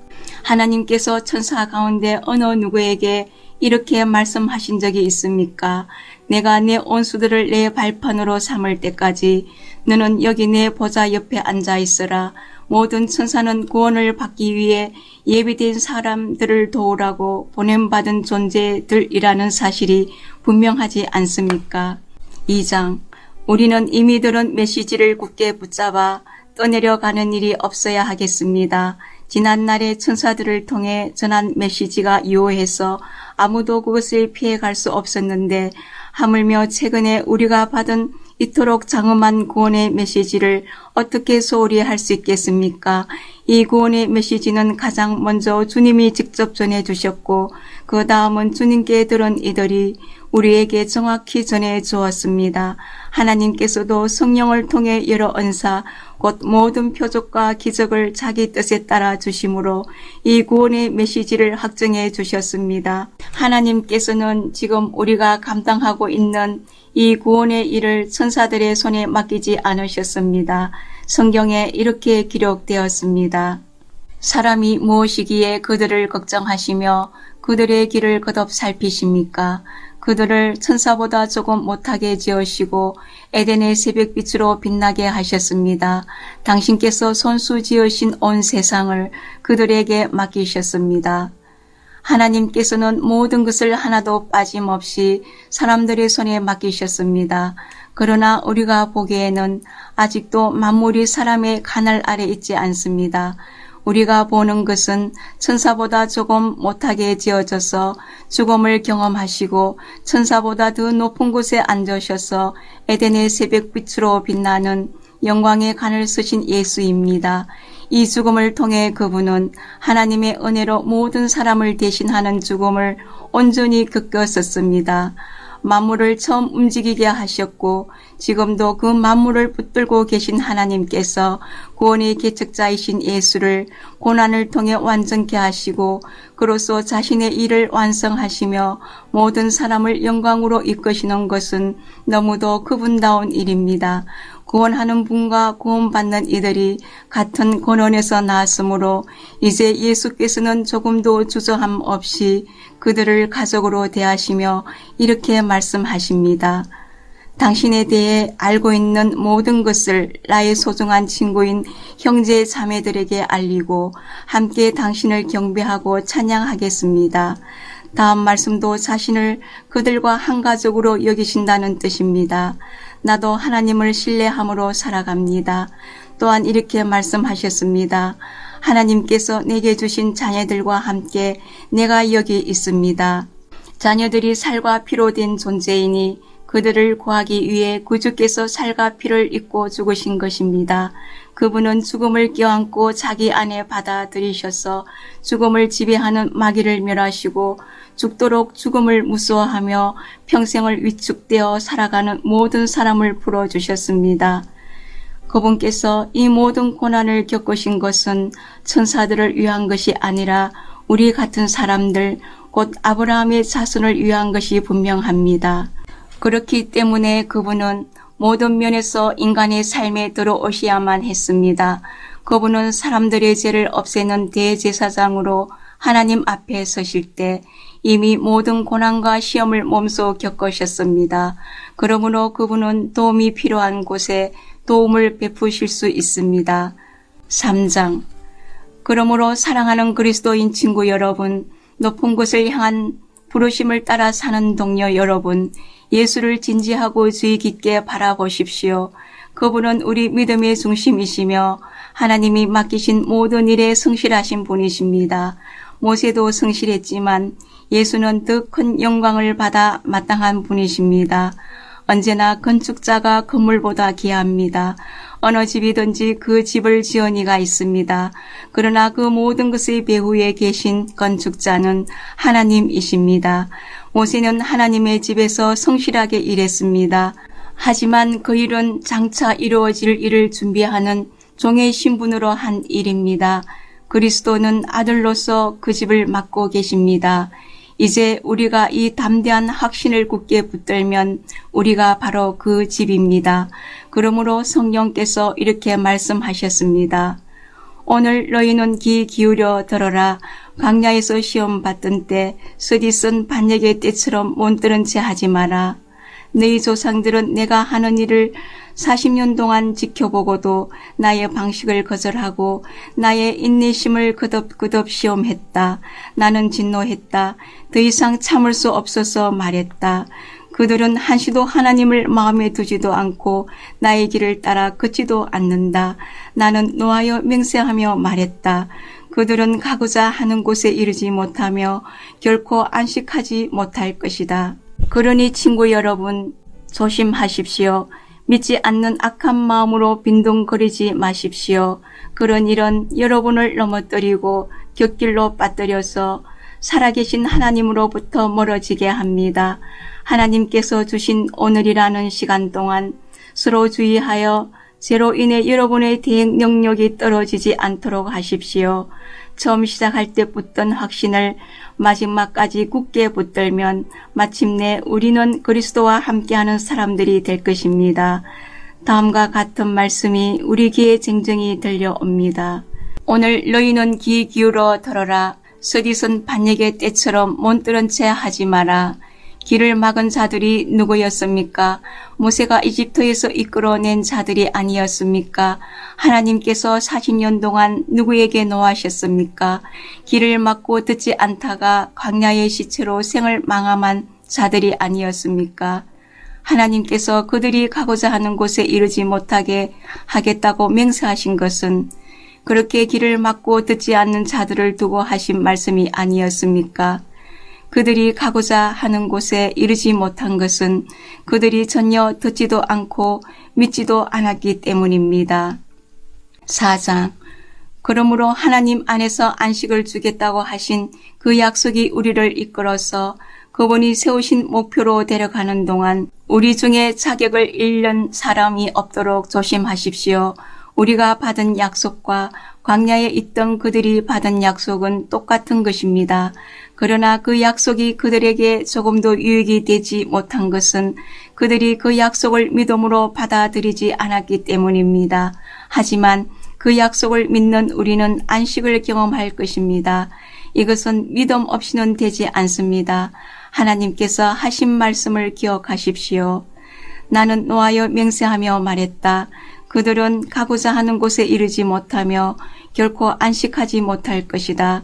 하나님께서 천사 가운데 어느 누구에게 이렇게 말씀하신 적이 있습니까? 내가 내 온수들을 내 발판으로 삼을 때까지 너는 여기 내 보좌 옆에 앉아 있으라. 모든 천사는 구원을 받기 위해 예비된 사람들을 도우라고 보냄받은 존재들이라는 사실이 분명하지 않습니까? 2장. 우리는 이미 들은 메시지를 굳게 붙잡아 떠내려가는 일이 없어야 하겠습니다. 지난날의 천사들을 통해 전한 메시지가 유효해서 아무도 그것을 피해갈 수 없었는데 하물며 최근에 우리가 받은 이토록 장엄한 구원의 메시지를 어떻게 소홀히 할 수 있겠습니까? 이 구원의 메시지는 가장 먼저 주님이 직접 전해주셨고 그 다음은 주님께 들은 이들이 우리에게 정확히 전해 주었습니다. 하나님께서도 성령을 통해 여러 은사 곧 모든 표적과 기적을 자기 뜻에 따라 주심으로 이 구원의 메시지를 확정해 주셨습니다. 하나님께서는 지금 우리가 감당하고 있는 이 구원의 일을 천사들의 손에 맡기지 않으셨습니다. 성경에 이렇게 기록되었습니다. 사람이 무엇이기에 그들을 걱정하시며 그들의 길을 거듭 살피십니까? 그들을 천사보다 조금 못하게 지으시고 에덴의 새벽빛으로 빛나게 하셨습니다. 당신께서 손수 지으신 온 세상을 그들에게 맡기셨습니다. 하나님께서는 모든 것을 하나도 빠짐없이 사람들의 손에 맡기셨습니다. 그러나 우리가 보기에는 아직도 만물이 사람의 간알 아래 있지 않습니다. 우리가 보는 것은 천사보다 조금 못하게 지어져서 죽음을 경험하시고 천사보다 더 높은 곳에 앉으셔서 에덴의 새벽빛으로 빛나는 영광의 간을 쓰신 예수입니다. 이 죽음을 통해 그분은 하나님의 은혜로 모든 사람을 대신하는 죽음을 온전히 겪었었습니다. 만물을 처음 움직이게 하셨고 지금도 그 만물을 붙들고 계신 하나님께서 구원의 개척자이신 예수를 고난을 통해 완전케 하시고 그로써 자신의 일을 완성하시며 모든 사람을 영광으로 이끄시는 것은 너무도 그분다운 일입니다. 구원하는 분과 구원받는 이들이 같은 근원에서 나왔으므로 이제 예수께서는 조금도 주저함 없이 그들을 가족으로 대하시며 이렇게 말씀하십니다. 당신에 대해 알고 있는 모든 것을 나의 소중한 친구인 형제 자매들에게 알리고 함께 당신을 경배하고 찬양하겠습니다. 다음 말씀도 자신을 그들과 한 가족으로 여기신다는 뜻입니다. 나도 하나님을 신뢰함으로 살아갑니다. 또한 이렇게 말씀하셨습니다. 하나님께서 내게 주신 자녀들과 함께 내가 여기 있습니다. 자녀들이 살과 피로 된 존재이니 그들을 구하기 위해 구주께서 살과 피를 입고 죽으신 것입니다. 그분은 죽음을 껴안고 자기 안에 받아들이셔서 죽음을 지배하는 마귀를 멸하시고 죽도록 죽음을 무서워하며 평생을 위축되어 살아가는 모든 사람을 풀어주셨습니다. 그분께서 이 모든 고난을 겪으신 것은 천사들을 위한 것이 아니라 우리 같은 사람들, 곧 아브라함의 자손을 위한 것이 분명합니다. 그렇기 때문에 그분은 모든 면에서 인간의 삶에 들어오셔야만 했습니다. 그분은 사람들의 죄를 없애는 대제사장으로 하나님 앞에 서실 때 이미 모든 고난과 시험을 몸소 겪으셨습니다. 그러므로 그분은 도움이 필요한 곳에 도움을 베푸실 수 있습니다. 3장. 그러므로 사랑하는 그리스도인 친구 여러분, 높은 곳을 향한 부르심을 따라 사는 동료 여러분, 예수를 진지하고 주의 깊게 바라보십시오. 그분은 우리 믿음의 중심이시며 하나님이 맡기신 모든 일에 성실하신 분이십니다. 모세도 성실했지만 예수는 더 큰 영광을 받아 마땅한 분이십니다. 언제나 건축자가 건물보다 귀합니다. 어느 집이든지 그 집을 지은 이가 있습니다. 그러나 그 모든 것의 배후에 계신 건축자는 하나님이십니다. 모세는 하나님의 집에서 성실하게 일했습니다. 하지만 그 일은 장차 이루어질 일을 준비하는 종의 신분으로 한 일입니다. 그리스도는 아들로서 그 집을 맡고 계십니다. 이제 우리가 이 담대한 확신을 굳게 붙들면 우리가 바로 그 집입니다. 그러므로 성령께서 이렇게 말씀하셨습니다. 오늘 너희는 귀 기울여 들어라. 광야에서 시험 받던 때 스디쓴 반역의 때처럼 못 들은 채 하지 마라. 너희 조상들은 내가 하는 일을 40년 동안 지켜보고도 나의 방식을 거절하고 나의 인내심을 그덕그덕 시험했다. 나는 진노했다. 더 이상 참을 수 없어서 말했다. 그들은 한시도 하나님을 마음에 두지도 않고 나의 길을 따라 걷지도 않는다. 나는 노하여 맹세하며 말했다. 그들은 가고자 하는 곳에 이르지 못하며 결코 안식하지 못할 것이다. 그러니 친구 여러분, 조심하십시오. 믿지 않는 악한 마음으로 빈둥거리지 마십시오. 그런 일은 여러분을 넘어뜨리고 곁길로 빠뜨려서 살아계신 하나님으로부터 멀어지게 합니다. 하나님께서 주신 오늘이라는 시간 동안 서로 주의하여 죄로 인해 여러분의 대행 능력이 떨어지지 않도록 하십시오. 처음 시작할 때 붙던 확신을 마지막까지 굳게 붙들면 마침내 우리는 그리스도와 함께하는 사람들이 될 것입니다. 다음과 같은 말씀이 우리 귀에 쟁쟁이 들려옵니다. 오늘 너희는 귀 기울어 들어라. 스디쓴 반역의 때처럼 못 들은 채 하지 마라. 길을 막은 자들이 누구였습니까? 모세가 이집트에서 이끌어낸 자들이 아니었습니까? 하나님께서 40년 동안 누구에게 노하셨습니까? 길을 막고 듣지 않다가 광야의 시체로 생을 망함한 자들이 아니었습니까? 하나님께서 그들이 가고자 하는 곳에 이르지 못하게 하겠다고 맹세하신 것은 그렇게 길을 막고 듣지 않는 자들을 두고 하신 말씀이 아니었습니까? 그들이 가고자 하는 곳에 이르지 못한 것은 그들이 전혀 듣지도 않고 믿지도 않았기 때문입니다. 4장. 그러므로 하나님 안에서 안식을 주겠다고 하신 그 약속이 우리를 이끌어서 그분이 세우신 목표로 데려가는 동안 우리 중에 자격을 잃는 사람이 없도록 조심하십시오. 우리가 받은 약속과 광야에 있던 그들이 받은 약속은 똑같은 것입니다. 그러나 그 약속이 그들에게 조금도 유익이 되지 못한 것은 그들이 그 약속을 믿음으로 받아들이지 않았기 때문입니다. 하지만 그 약속을 믿는 우리는 안식을 경험할 것입니다. 이것은 믿음 없이는 되지 않습니다. 하나님께서 하신 말씀을 기억하십시오. 나는 노하여 맹세하며 말했다. 그들은 가고자 하는 곳에 이르지 못하며 결코 안식하지 못할 것이다.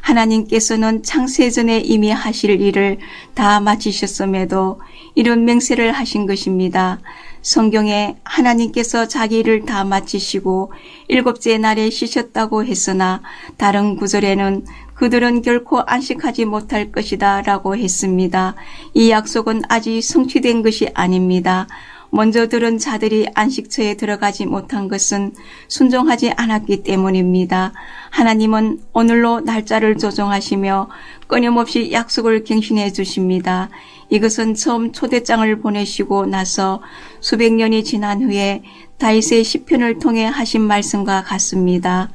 하나님께서는 창세전에 이미 하실 일을 다 마치셨음에도 이런 맹세를 하신 것입니다. 성경에 하나님께서 자기 일을 다 마치시고 일곱째 날에 쉬셨다고 했으나 다른 구절에는 그들은 결코 안식하지 못할 것이다 라고 했습니다. 이 약속은 아직 성취된 것이 아닙니다. 먼저 들은 자들이 안식처에 들어가지 못한 것은 순종하지 않았기 때문입니다. 하나님은 오늘로 날짜를 조정하시며 끊임없이 약속을 갱신해 주십니다. 이것은 처음 초대장을 보내시고 나서 수백 년이 지난 후에 다윗의 시편을 통해 하신 말씀과 같습니다.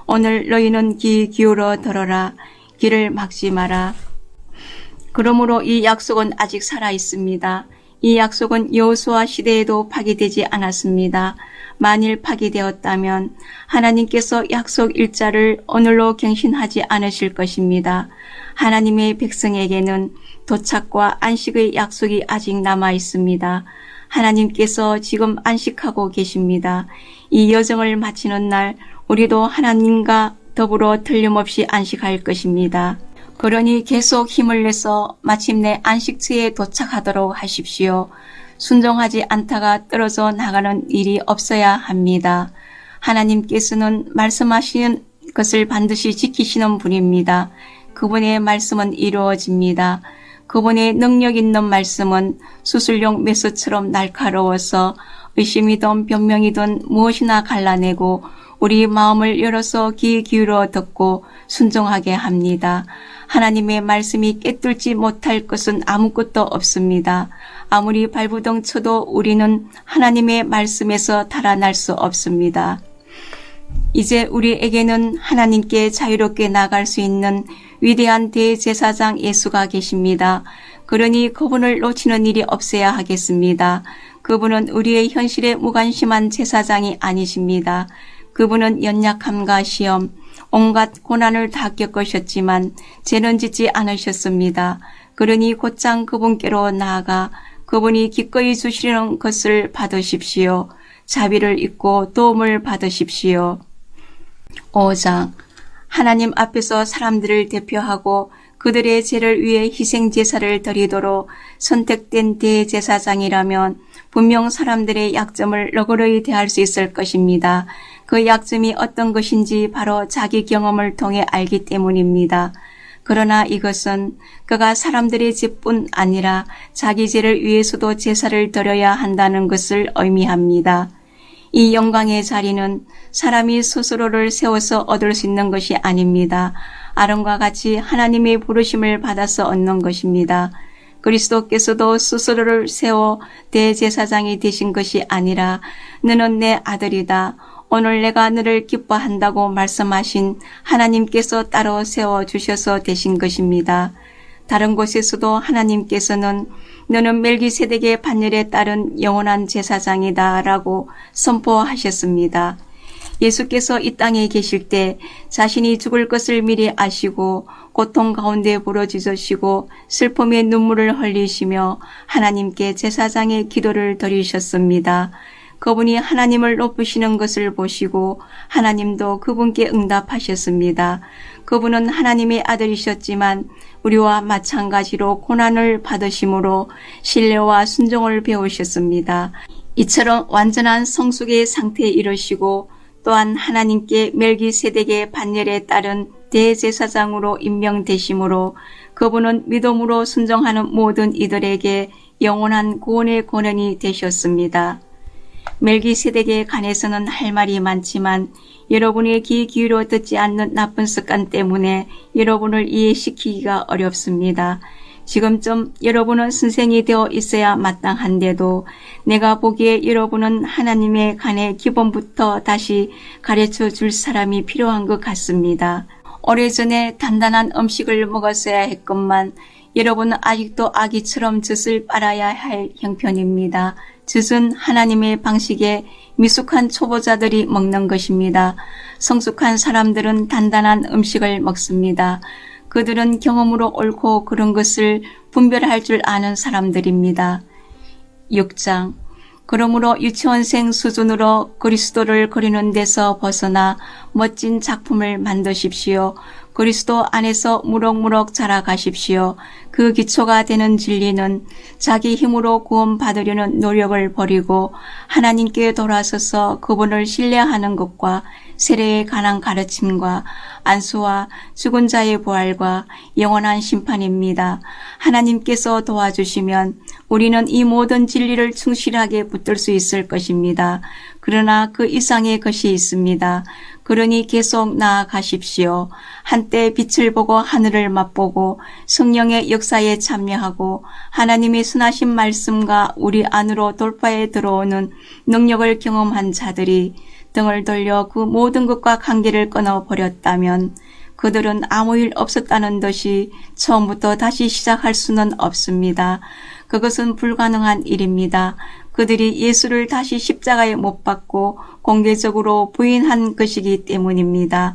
오늘 너희는 귀 기울어 들어라. 길을 막지 마라. 그러므로 이 약속은 아직 살아 있습니다. 이 약속은 여호수아 시대에도 파기되지 않았습니다. 만일 파기되었다면 하나님께서 약속 일자를 오늘로 갱신하지 않으실 것입니다. 하나님의 백성에게는 도착과 안식의 약속이 아직 남아 있습니다. 하나님께서 지금 안식하고 계십니다. 이 여정을 마치는 날 우리도 하나님과 더불어 틀림없이 안식할 것입니다. 그러니 계속 힘을 내서 마침내 안식처에 도착하도록 하십시오. 순종하지 않다가 떨어져 나가는 일이 없어야 합니다. 하나님께서는 말씀하시는 것을 반드시 지키시는 분입니다. 그분의 말씀은 이루어집니다. 그분의 능력 있는 말씀은 수술용 메스처럼 날카로워서 의심이든 변명이든 무엇이나 갈라내고 우리 마음을 열어서 귀 기울여 듣고 순종하게 합니다. 하나님의 말씀이 꿰뚫지 못할 것은 아무것도 없습니다. 아무리 발부둥 쳐도 우리는 하나님의 말씀에서 달아날 수 없습니다. 이제 우리에게는 하나님께 자유롭게 나갈 수 있는 위대한 대제사장 예수가 계십니다. 그러니 그분을 놓치는 일이 없어야 하겠습니다. 그분은 우리의 현실에 무관심한 제사장이 아니십니다. 그분은 연약함과 시험, 온갖 고난을 다 겪으셨지만 죄는 짓지 않으셨습니다. 그러니 곧장 그분께로 나아가 그분이 기꺼이 주시는 것을 받으십시오. 자비를 입고 도움을 받으십시오. 5장 하나님 앞에서 사람들을 대표하고 그들의 죄를 위해 희생제사를 드리도록 선택된 대제사장이라면 분명 사람들의 약점을 너그러이 대할 수 있을 것입니다. 그 약점이 어떤 것인지 바로 자기 경험을 통해 알기 때문입니다. 그러나 이것은 그가 사람들의 죄뿐 아니라 자기 죄를 위해서도 제사를 드려야 한다는 것을 의미합니다. 이 영광의 자리는 사람이 스스로를 세워서 얻을 수 있는 것이 아닙니다. 아론과 같이 하나님의 부르심을 받아서 얻는 것입니다. 그리스도께서도 스스로를 세워 대제사장이 되신 것이 아니라 너는 내 아들이다. 오늘 내가 너를 기뻐한다고 말씀하신 하나님께서 따로 세워주셔서 되신 것입니다. 다른 곳에서도 하나님께서는 너는 멜기세덱의 반열에 따른 영원한 제사장이다 라고 선포하셨습니다. 예수께서 이 땅에 계실 때 자신이 죽을 것을 미리 아시고 고통 가운데 부러지시고 슬픔의 눈물을 흘리시며 하나님께 제사장의 기도를 드리셨습니다. 그분이 하나님을 높이시는 것을 보시고 하나님도 그분께 응답하셨습니다. 그분은 하나님의 아들이셨지만 우리와 마찬가지로 고난을 받으심으로 신뢰와 순종을 배우셨습니다. 이처럼 완전한 성숙의 상태에 이르시고 또한 하나님께 멜기세덱의 반열에 따른 대제사장으로 임명되심으로 그분은 믿음으로 순종하는 모든 이들에게 영원한 구원의 권한이 되셨습니다. 멜기세덱에 관해서는 할 말이 많지만 여러분의 귀 기울여 듣지 않는 나쁜 습관 때문에 여러분을 이해시키기가 어렵습니다. 지금쯤 여러분은 선생이 되어 있어야 마땅한데도 내가 보기에 여러분은 하나님의 간에 기본부터 다시 가르쳐 줄 사람이 필요한 것 같습니다. 오래전에 단단한 음식을 먹었어야 했건만 여러분은 아직도 아기처럼 젖을 빨아야 할 형편입니다. 젖은 하나님의 방식에 미숙한 초보자들이 먹는 것입니다. 성숙한 사람들은 단단한 음식을 먹습니다. 그들은 경험으로 옳고 그른 것을 분별할 줄 아는 사람들입니다. 6장 그러므로 유치원생 수준으로 그리스도를 그리는 데서 벗어나 멋진 작품을 만드십시오. 그리스도 안에서 무럭무럭 자라가십시오. 그 기초가 되는 진리는 자기 힘으로 구원받으려는 노력을 버리고 하나님께 돌아서서 그분을 신뢰하는 것과 세례에 관한 가르침과 안수와 죽은 자의 부활과 영원한 심판입니다. 하나님께서 도와주시면 우리는 이 모든 진리를 충실하게 붙들 수 있을 것입니다. 그러나 그 이상의 것이 있습니다. 그러니 계속 나아가십시오. 한때 빛을 보고 하늘을 맛보고 성령의 역사에 참여하고 하나님의 순하신 말씀과 우리 안으로 돌파해 들어오는 능력을 경험한 자들이 등을 돌려 그 모든 것과 관계를 끊어버렸다면 그들은 아무 일 없었다는 듯이 처음부터 다시 시작할 수는 없습니다. 그것은 불가능한 일입니다. 그들이 예수를 다시 십자가에 못 박고 공개적으로 부인한 것이기 때문입니다.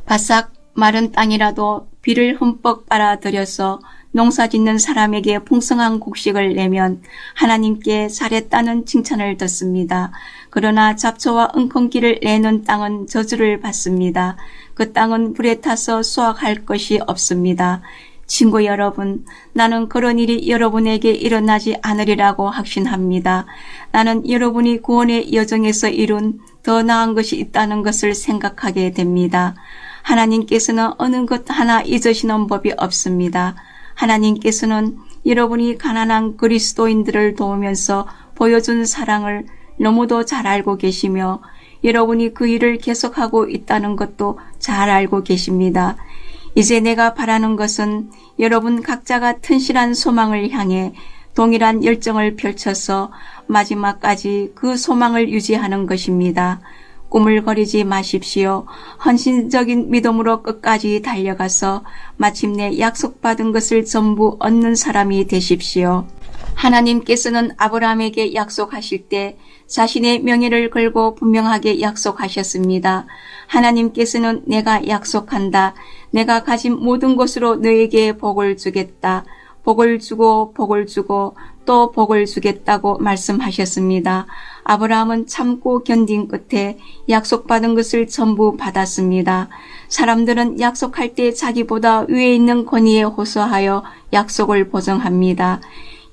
바싹 마른 땅이라도 비를 흠뻑 빨아들여서 농사 짓는 사람에게 풍성한 곡식을 내면 하나님께 잘했다는 칭찬을 듣습니다. 그러나 잡초와 엉겅퀴를 내는 땅은 저주를 받습니다. 그 땅은 불에 타서 수확할 것이 없습니다. 친구 여러분, 나는 그런 일이 여러분에게 일어나지 않으리라고 확신합니다. 나는 여러분이 구원의 여정에서 이룬 더 나은 것이 있다는 것을 생각하게 됩니다. 하나님께서는 어느 것 하나 잊으시는 법이 없습니다. 하나님께서는 여러분이 가난한 그리스도인들을 도우면서 보여준 사랑을 너무도 잘 알고 계시며 여러분이 그 일을 계속하고 있다는 것도 잘 알고 계십니다. 이제 내가 바라는 것은 여러분 각자가 튼실한 소망을 향해 동일한 열정을 펼쳐서 마지막까지 그 소망을 유지하는 것입니다. 꿈을 버리지 마십시오. 헌신적인 믿음으로 끝까지 달려가서 마침내 약속받은 것을 전부 얻는 사람이 되십시오. 하나님께서는 아브라함에게 약속하실 때 자신의 명예를 걸고 분명하게 약속하셨습니다. 하나님께서는 내가 약속한다. 내가 가진 모든 것으로 너에게 복을 주겠다. 복을 주고 복을 주고 또 복을 주겠다고 말씀하셨습니다. 아브라함은 참고 견딘 끝에 약속받은 것을 전부 받았습니다. 사람들은 약속할 때 자기보다 위에 있는 권위에 호소하여 약속을 보정합니다.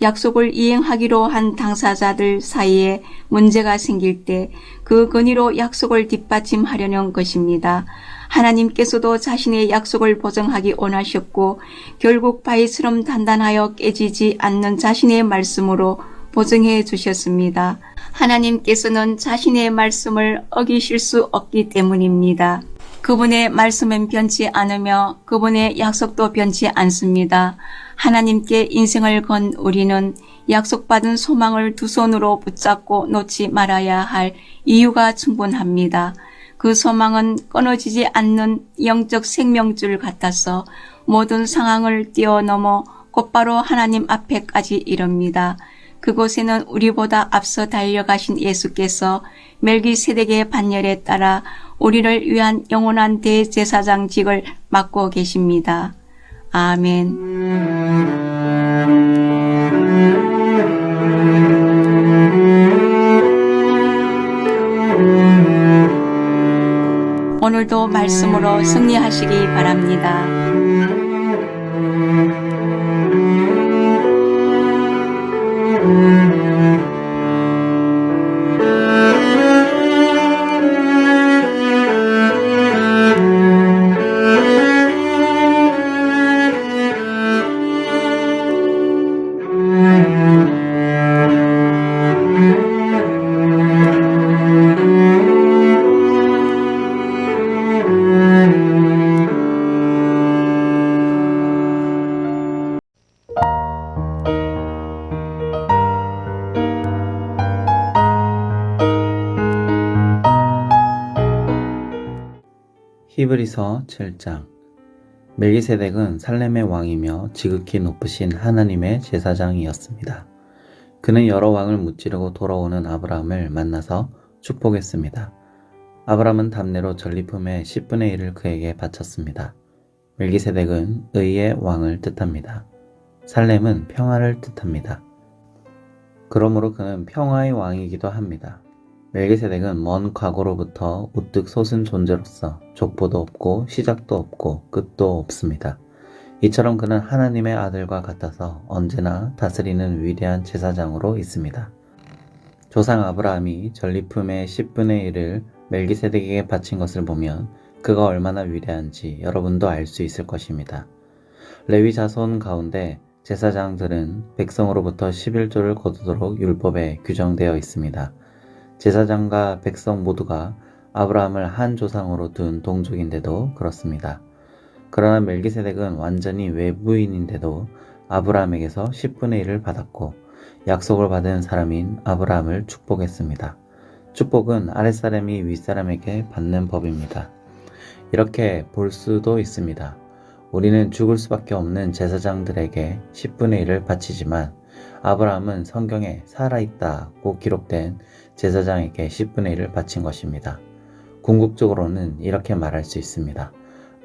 약속을 이행하기로 한 당사자들 사이에 문제가 생길 때 그 권위로 약속을 뒷받침하려는 것입니다. 하나님께서도 자신의 약속을 보정하기 원하셨고 결국 바위처럼 단단하여 깨지지 않는 자신의 말씀으로 보증해 주셨습니다. 하나님께서는 자신의 말씀을 어기실 수 없기 때문입니다. 그분의 말씀은 변치 않으며 그분의 약속도 변치 않습니다. 하나님께 인생을 건 우리는 약속받은 소망을 두 손으로 붙잡고 놓지 말아야 할 이유가 충분합니다. 그 소망은 끊어지지 않는 영적 생명줄 같아서 모든 상황을 뛰어넘어 곧바로 하나님 앞에까지 이릅니다. 그곳에는 우리보다 앞서 달려가신 예수께서 멜기세덱의 반열에 따라 우리를 위한 영원한 대제사장직을 맡고 계십니다. 아멘. 오늘도 말씀으로 승리하시기 바랍니다.
히브리서 7장. 멜기세덱은 살렘의 왕이며 지극히 높으신 하나님의 제사장이었습니다. 그는 여러 왕을 무찌르고 돌아오는 아브라함을 만나서 축복했습니다. 아브라함은 답례로 전리품의 10분의 1을 그에게 바쳤습니다. 멜기세덱은 의의 왕을 뜻합니다. 살렘은 평화를 뜻합니다. 그러므로 그는 평화의 왕이기도 합니다. 멜기세덱은 먼 과거로부터 우뚝 솟은 존재로서 족보도 없고 시작도 없고 끝도 없습니다. 이처럼 그는 하나님의 아들과 같아서 언제나 다스리는 위대한 제사장으로 있습니다. 조상 아브라함이 전리품의 10분의 1을 멜기세덱에게 바친 것을 보면 그가 얼마나 위대한지 여러분도 알 수 있을 것입니다. 레위 자손 가운데 제사장들은 백성으로부터 11조를 거두도록 율법에 규정되어 있습니다. 제사장과 백성 모두가 아브라함을 한 조상으로 둔 동족인데도 그렇습니다. 그러나 멜기세덱은 완전히 외부인인데도 아브라함에게서 10분의 1을 받았고 약속을 받은 사람인 아브라함을 축복했습니다. 축복은 아랫사람이 윗사람에게 받는 법입니다. 이렇게 볼 수도 있습니다. 우리는 죽을 수밖에 없는 제사장들에게 10분의 1을 바치지만 아브라함은 성경에 살아있다고 기록된 제사장에게 10분의 1을 바친 것입니다. 궁극적으로는 이렇게 말할 수 있습니다.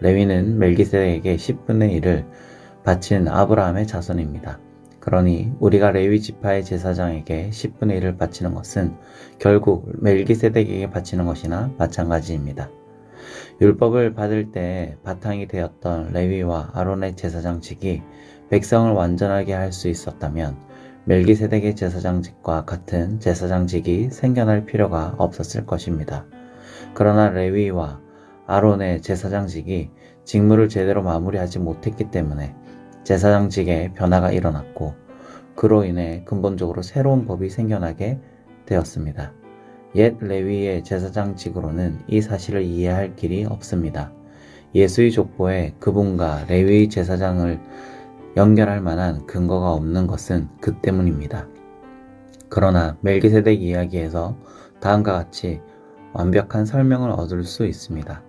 레위는 멜기세덱에게 10분의 1을 바친 아브라함의 자손입니다. 그러니 우리가 레위 지파의 제사장에게 10분의 1을 바치는 것은 결국 멜기세덱에게 바치는 것이나 마찬가지입니다. 율법을 받을 때 바탕이 되었던 레위와 아론의 제사장직이 백성을 완전하게 할 수 있었다면 멜기세덱의 제사장직과 같은 제사장직이 생겨날 필요가 없었을 것입니다. 그러나 레위와 아론의 제사장직이 직무를 제대로 마무리하지 못했기 때문에 제사장직에 변화가 일어났고 그로 인해 근본적으로 새로운 법이 생겨나게 되었습니다. 옛 레위의 제사장직으로는 이 사실을 이해할 길이 없습니다. 예수의 족보에 그분과 레위 제사장을 연결할 만한 근거가 없는 것은 그 때문입니다. 그러나 멜기세덱 이야기에서 다음과 같이 완벽한 설명을 얻을 수 있습니다.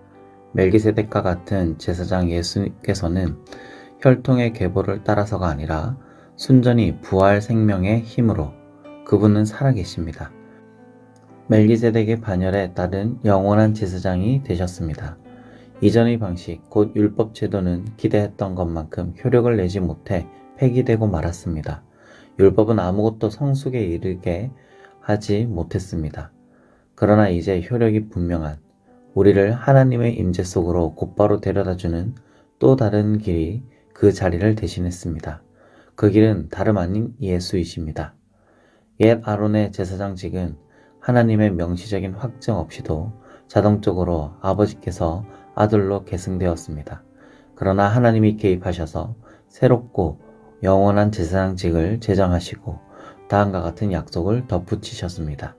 멜기세덱과 같은 제사장 예수께서는 혈통의 계보를 따라서가 아니라 순전히 부활 생명의 힘으로 그분은 살아계십니다. 멜기세덱의 반열에 따른 영원한 제사장이 되셨습니다. 이전의 방식, 곧 율법 제도는 기대했던 것만큼 효력을 내지 못해 폐기되고 말았습니다. 율법은 아무것도 성숙에 이르게 하지 못했습니다. 그러나 이제 효력이 분명한 우리를 하나님의 임재 속으로 곧바로 데려다주는 또 다른 길이 그 자리를 대신했습니다. 그 길은 다름 아닌 예수이십니다. 옛 아론의 제사장직은 하나님의 명시적인 확정 없이도 자동적으로 아버지께서 아들로 계승되었습니다. 그러나 하나님이 개입하셔서 새롭고 영원한 제사장직을 제정하시고 다음과 같은 약속을 덧붙이셨습니다.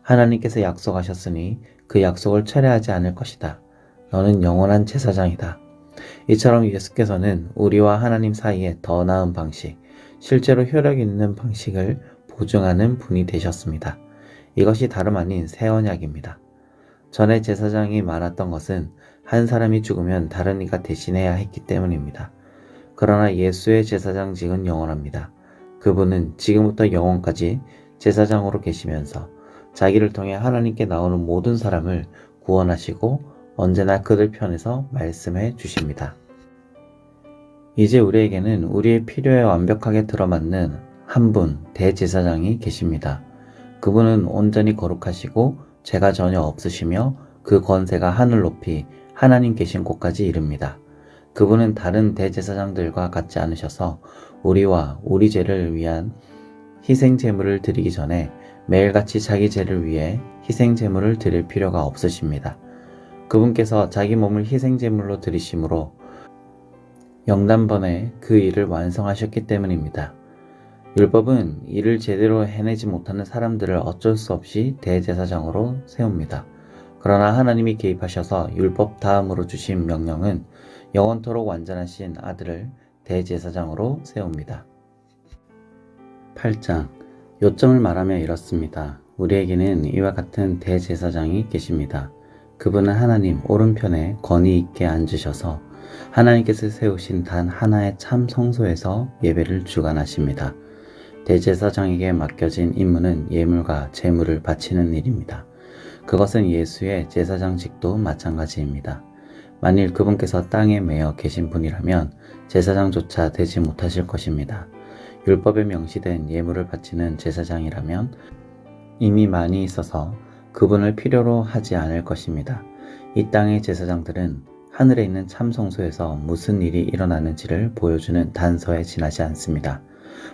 하나님께서 약속하셨으니 그 약속을 철회하지 않을 것이다. 너는 영원한 제사장이다. 이처럼 예수께서는 우리와 하나님 사이에 더 나은 방식, 실제로 효력 있는 방식을 보증하는 분이 되셨습니다. 이것이 다름 아닌 새 언약입니다. 전에 제사장이 많았던 것은 한 사람이 죽으면 다른 이가 대신해야 했기 때문입니다. 그러나 예수의 제사장직은 영원합니다. 그분은 지금부터 영원까지 제사장으로 계시면서 자기를 통해 하나님께 나오는 모든 사람을 구원하시고 언제나 그들 편에서 말씀해 주십니다. 이제 우리에게는 우리의 필요에 완벽하게 들어맞는 한 분 대제사장이 계십니다. 그분은 온전히 거룩하시고 죄가 전혀 없으시며 그 권세가 하늘 높이 하나님 계신 곳까지 이릅니다. 그분은 다른 대제사장들과 같지 않으셔서 우리와 우리 죄를 위한 희생 제물을 드리기 전에 매일같이 자기 죄를 위해 희생 제물을 드릴 필요가 없으십니다. 그분께서 자기 몸을 희생 제물로 드리심으로 영단번에 그 일을 완성하셨기 때문입니다. 율법은 이를 제대로 해내지 못하는 사람들을 어쩔 수 없이 대제사장으로 세웁니다. 그러나 하나님이 개입하셔서 율법 다음으로 주신 명령은 영원토록 완전하신 아들을 대제사장으로 세웁니다. 8장 요점을 말하며 이렇습니다. 우리에게는 이와 같은 대제사장이 계십니다. 그분은 하나님 오른편에 권위 있게 앉으셔서 하나님께서 세우신 단 하나의 참 성소에서 예배를 주관하십니다. 대제사장에게 맡겨진 임무는 예물과 제물을 바치는 일입니다. 그것은 예수의 제사장직도 마찬가지입니다. 만일 그분께서 땅에 매여 계신 분이라면 제사장조차 되지 못하실 것입니다. 율법에 명시된 예물을 바치는 제사장이라면 이미 많이 있어서 그분을 필요로 하지 않을 것입니다. 이 땅의 제사장들은 하늘에 있는 참 성소에서 무슨 일이 일어나는지를 보여주는 단서에 지나지 않습니다.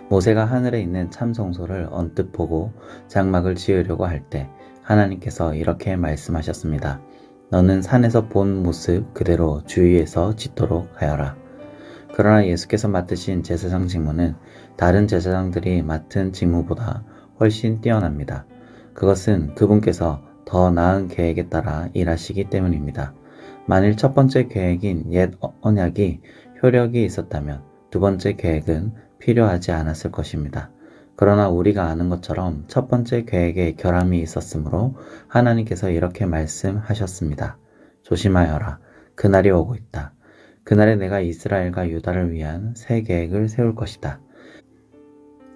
모세가 하늘에 있는 참 성소를 언뜻 보고 장막을 지으려고 할 때 하나님께서 이렇게 말씀하셨습니다. 너는 산에서 본 모습 그대로 주위에서 짓도록 하여라. 그러나 예수께서 맡으신 제사장 직무는 다른 제사장들이 맡은 직무보다 훨씬 뛰어납니다. 그것은 그분께서 더 나은 계획에 따라 일하시기 때문입니다. 만일 첫 번째 계획인 옛 언약이 효력이 있었다면 두 번째 계획은 필요하지 않았을 것입니다. 그러나 우리가 아는 것처럼 첫 번째 계획에 결함이 있었으므로 하나님께서 이렇게 말씀하셨습니다. 조심하여라. 그날이 오고 있다. 그날에 내가 이스라엘과 유다를 위한 새 계획을 세울 것이다.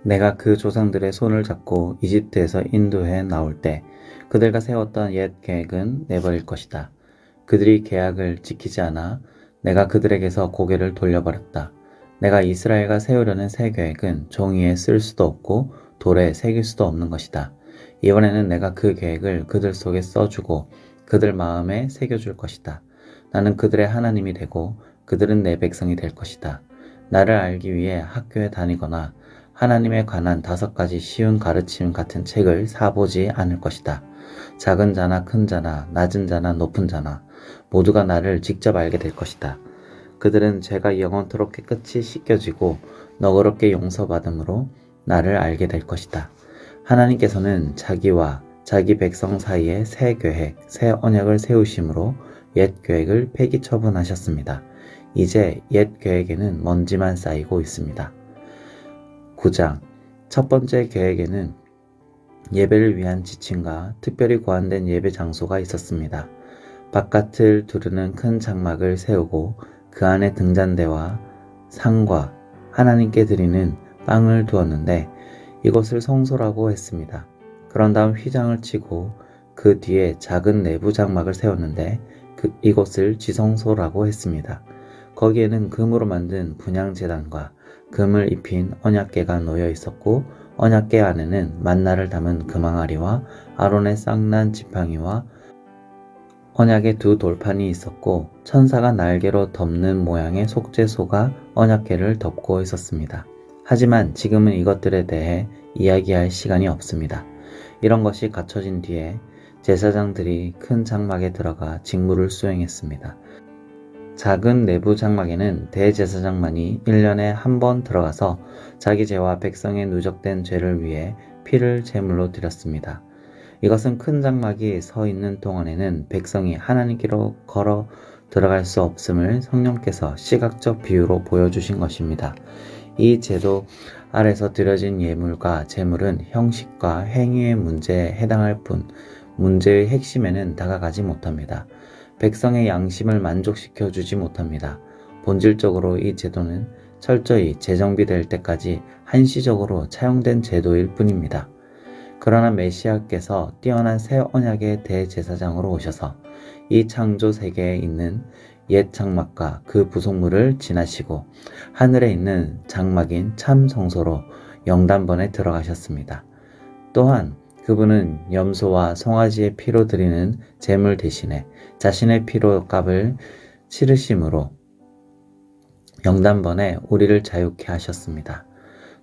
내가 그 조상들의 손을 잡고 이집트에서 인도해 나올 때 그들과 세웠던 옛 계획은 내버릴 것이다. 그들이 계약을 지키지 않아 내가 그들에게서 고개를 돌려버렸다. 내가 이스라엘과 세우려는 새 계획은 종이에 쓸 수도 없고 돌에 새길 수도 없는 것이다. 이번에는 내가 그 계획을 그들 속에 써주고 그들 마음에 새겨줄 것이다. 나는 그들의 하나님이 되고 그들은 내 백성이 될 것이다. 나를 알기 위해 학교에 다니거나 하나님에 관한 5가지 쉬운 가르침 같은 책을 사보지 않을 것이다. 작은 자나 큰 자나 낮은 자나 높은 자나 모두가 나를 직접 알게 될 것이다. 그들은 죄가 영원토록 깨끗이 씻겨지고 너그럽게 용서받음으로 나를 알게 될 것이다. 하나님께서는 자기와 자기 백성 사이에 새 계획, 새 언약을 세우심으로 옛 계획을 폐기 처분하셨습니다. 이제 옛 계획에는 먼지만 쌓이고 있습니다. 9장 첫 번째 계획에는 예배를 위한 지침과 특별히 고안된 예배 장소가 있었습니다. 바깥을 두르는 큰 장막을 세우고 그 안에 등잔대와 상과 하나님께 드리는 빵을 두었는데 이곳을 성소라고 했습니다. 그런 다음 휘장을 치고 그 뒤에 작은 내부 장막을 세웠는데 이곳을 지성소라고 했습니다. 거기에는 금으로 만든 분향제단과 금을 입힌 언약궤가 놓여 있었고 언약궤 안에는 만나를 담은 금항아리와 아론의 쌍난 지팡이와 언약의 2 돌판이 있었고 천사가 날개로 덮는 모양의 속죄소가 언약궤를 덮고 있었습니다. 하지만 지금은 이것들에 대해 이야기할 시간이 없습니다. 이런 것이 갖춰진 뒤에 제사장들이 큰 장막에 들어가 직무를 수행했습니다. 작은 내부 장막에는 대제사장만이 1년에 한 번 들어가서 자기 죄와 백성의 누적된 죄를 위해 피를 제물로 드렸습니다. 이것은 큰 장막이 서 있는 동안에는 백성이 하나님께로 걸어 들어갈 수 없음을 성령께서 시각적 비유로 보여주신 것입니다. 이 제도 아래서 드려진 예물과 제물은 형식과 행위의 문제에 해당할 뿐 문제의 핵심에는 다가가지 못합니다. 백성의 양심을 만족시켜 주지 못합니다. 본질적으로 이 제도는 철저히 재정비될 때까지 한시적으로 차용된 제도일 뿐입니다. 그러나 메시아께서 뛰어난 새 언약의 대제사장으로 오셔서 이 창조 세계에 있는 옛 장막과 그 부속물을 지나시고 하늘에 있는 장막인 참 성소로 영단번에 들어가셨습니다. 또한 그분은 염소와 송아지의 피로 드리는 제물 대신에 자신의 피로 값을 치르심으로 영단번에 우리를 자유케 하셨습니다.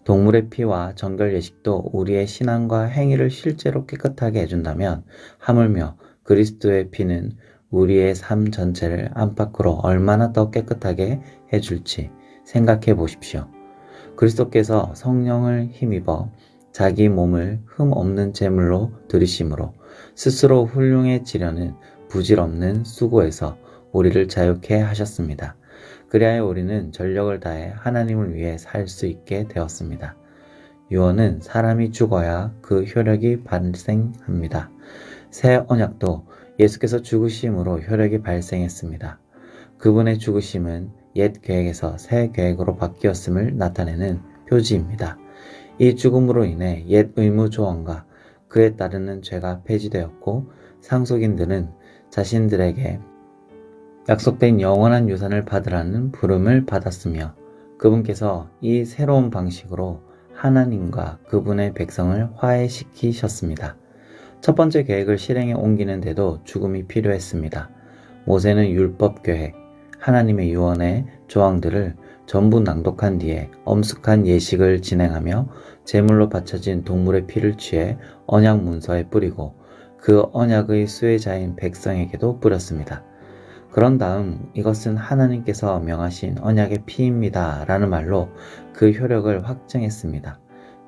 동물의 피와 정결 예식도 우리의 신앙과 행위를 실제로 깨끗하게 해준다면 하물며 그리스도의 피는 우리의 삶 전체를 안팎으로 얼마나 더 깨끗하게 해줄지 생각해 보십시오. 그리스도께서 성령을 힘입어 자기 몸을 흠 없는 제물로 드리심으로 스스로 훌륭해지려는 부질없는 수고에서 우리를 자유케 하셨습니다. 그리하여 우리는 전력을 다해 하나님을 위해 살 수 있게 되었습니다. 유언은 사람이 죽어야 그 효력이 발생합니다. 새 언약도 예수께서 죽으심으로 효력이 발생했습니다. 그분의 죽으심은 옛 계획에서 새 계획으로 바뀌었음을 나타내는 표지입니다. 이 죽음으로 인해 옛 의무 조항과 그에 따르는 죄가 폐지되었고 상속인들은 자신들에게 약속된 영원한 유산을 받으라는 부름을 받았으며 그분께서 이 새로운 방식으로 하나님과 그분의 백성을 화해시키셨습니다. 첫 번째 계획을 실행에 옮기는 데도 죽음이 필요했습니다. 모세는 율법 계획, 하나님의 유언의 조항들을 전부 낭독한 뒤에 엄숙한 예식을 진행하며 제물로 바쳐진 동물의 피를 취해 언약 문서에 뿌리고 그 언약의 수혜자인 백성에게도 뿌렸습니다. 그런 다음 이것은 하나님께서 명하신 언약의 피입니다 라는 말로 그 효력을 확증했습니다.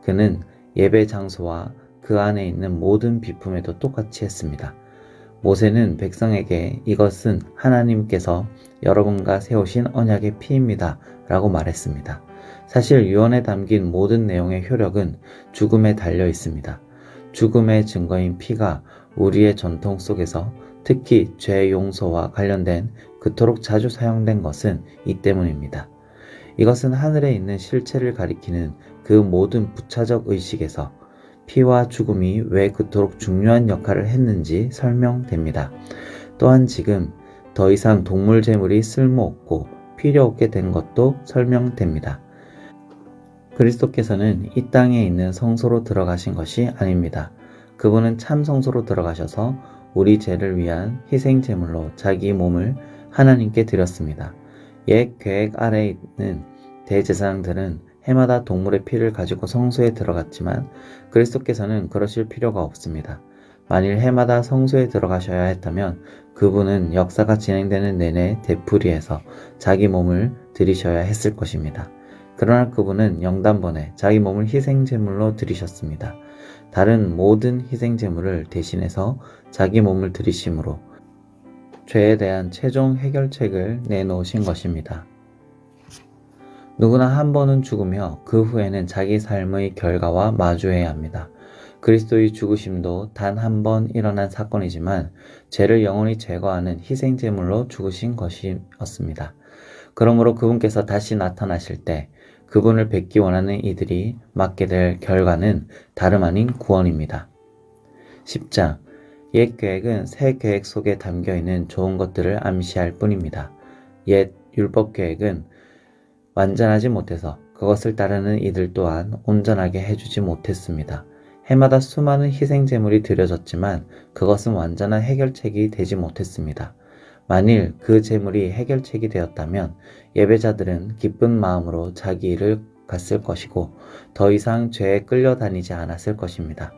그는 예배 장소와 그 안에 있는 모든 비품에도 똑같이 했습니다. 모세는 백성에게 이것은 하나님께서 여러분과 세우신 언약의 피입니다 라고 말했습니다. 사실 유언에 담긴 모든 내용의 효력은 죽음에 달려 있습니다. 죽음의 증거인 피가 우리의 전통 속에서 특히 죄 용서와 관련된 그토록 자주 사용된 것은 이 때문입니다. 이것은 하늘에 있는 실체를 가리키는 그 모든 부차적 의식에서 피와 죽음이 왜 그토록 중요한 역할을 했는지 설명됩니다. 또한 지금 더 이상 동물 제물이 쓸모없고 필요 없게 된 것도 설명됩니다. 그리스도께서는 이 땅에 있는 성소로 들어가신 것이 아닙니다. 그분은 참 성소로 들어가셔서 우리 죄를 위한 희생 제물로 자기 몸을 하나님께 드렸습니다. 옛 계획 아래에 있는 대제사장들은 해마다 동물의 피를 가지고 성소에 들어갔지만 그리스도께서는 그러실 필요가 없습니다. 만일 해마다 성소에 들어가셔야 했다면 그분은 역사가 진행되는 내내 되풀이해서 자기 몸을 드리셔야 했을 것입니다. 그러나 그분은 영단번에 자기 몸을 희생제물로 드리셨습니다. 다른 모든 희생제물을 대신해서 자기 몸을 드리심으로 죄에 대한 최종 해결책을 내놓으신 것입니다. 누구나 한 번은 죽으며 그 후에는 자기 삶의 결과와 마주해야 합니다. 그리스도의 죽으심도 단 한 번 일어난 사건이지만 죄를 영원히 제거하는 희생제물로 죽으신 것이었습니다. 그러므로 그분께서 다시 나타나실 때 그분을 뵙기 원하는 이들이 맞게 될 결과는 다름 아닌 구원입니다. 10장 옛 계획은 새 계획 속에 담겨있는 좋은 것들을 암시할 뿐입니다. 옛 율법 계획은 완전하지 못해서 그것을 따르는 이들 또한 온전하게 해주지 못했습니다. 해마다 수많은 희생제물이 드려졌지만 그것은 완전한 해결책이 되지 못했습니다. 만일 그 제물이 해결책이 되었다면 예배자들은 기쁜 마음으로 자기 일을 갔을 것이고 더 이상 죄에 끌려다니지 않았을 것입니다.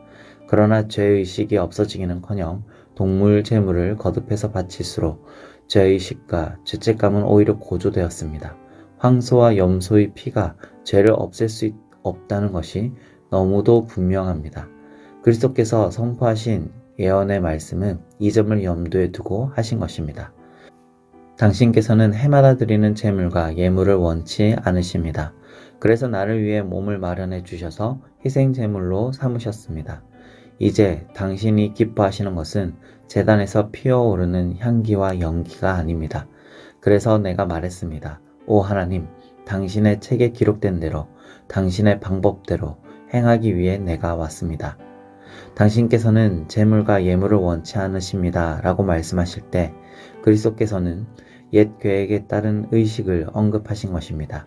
그러나 죄의식이 없어지기는커녕 동물 제물을 거듭해서 바칠수록 죄의식과 죄책감은 오히려 고조되었습니다. 황소와 염소의 피가 죄를 없앨 수 없다는 것이 너무도 분명합니다. 그리스도께서 선포하신 예언의 말씀은 이 점을 염두에 두고 하신 것입니다. 당신께서는 해마다 드리는 제물과 예물을 원치 않으십니다. 그래서 나를 위해 몸을 마련해 주셔서 희생 제물로 삼으셨습니다. 이제 당신이 기뻐하시는 것은 제단에서 피어오르는 향기와 연기가 아닙니다. 그래서 내가 말했습니다. 오 하나님, 당신의 책에 기록된 대로 당신의 방법대로 행하기 위해 내가 왔습니다. 당신께서는 제물과 예물을 원치 않으십니다 라고 말씀하실 때 그리스도께서는 옛 계획에 따른 의식을 언급하신 것입니다.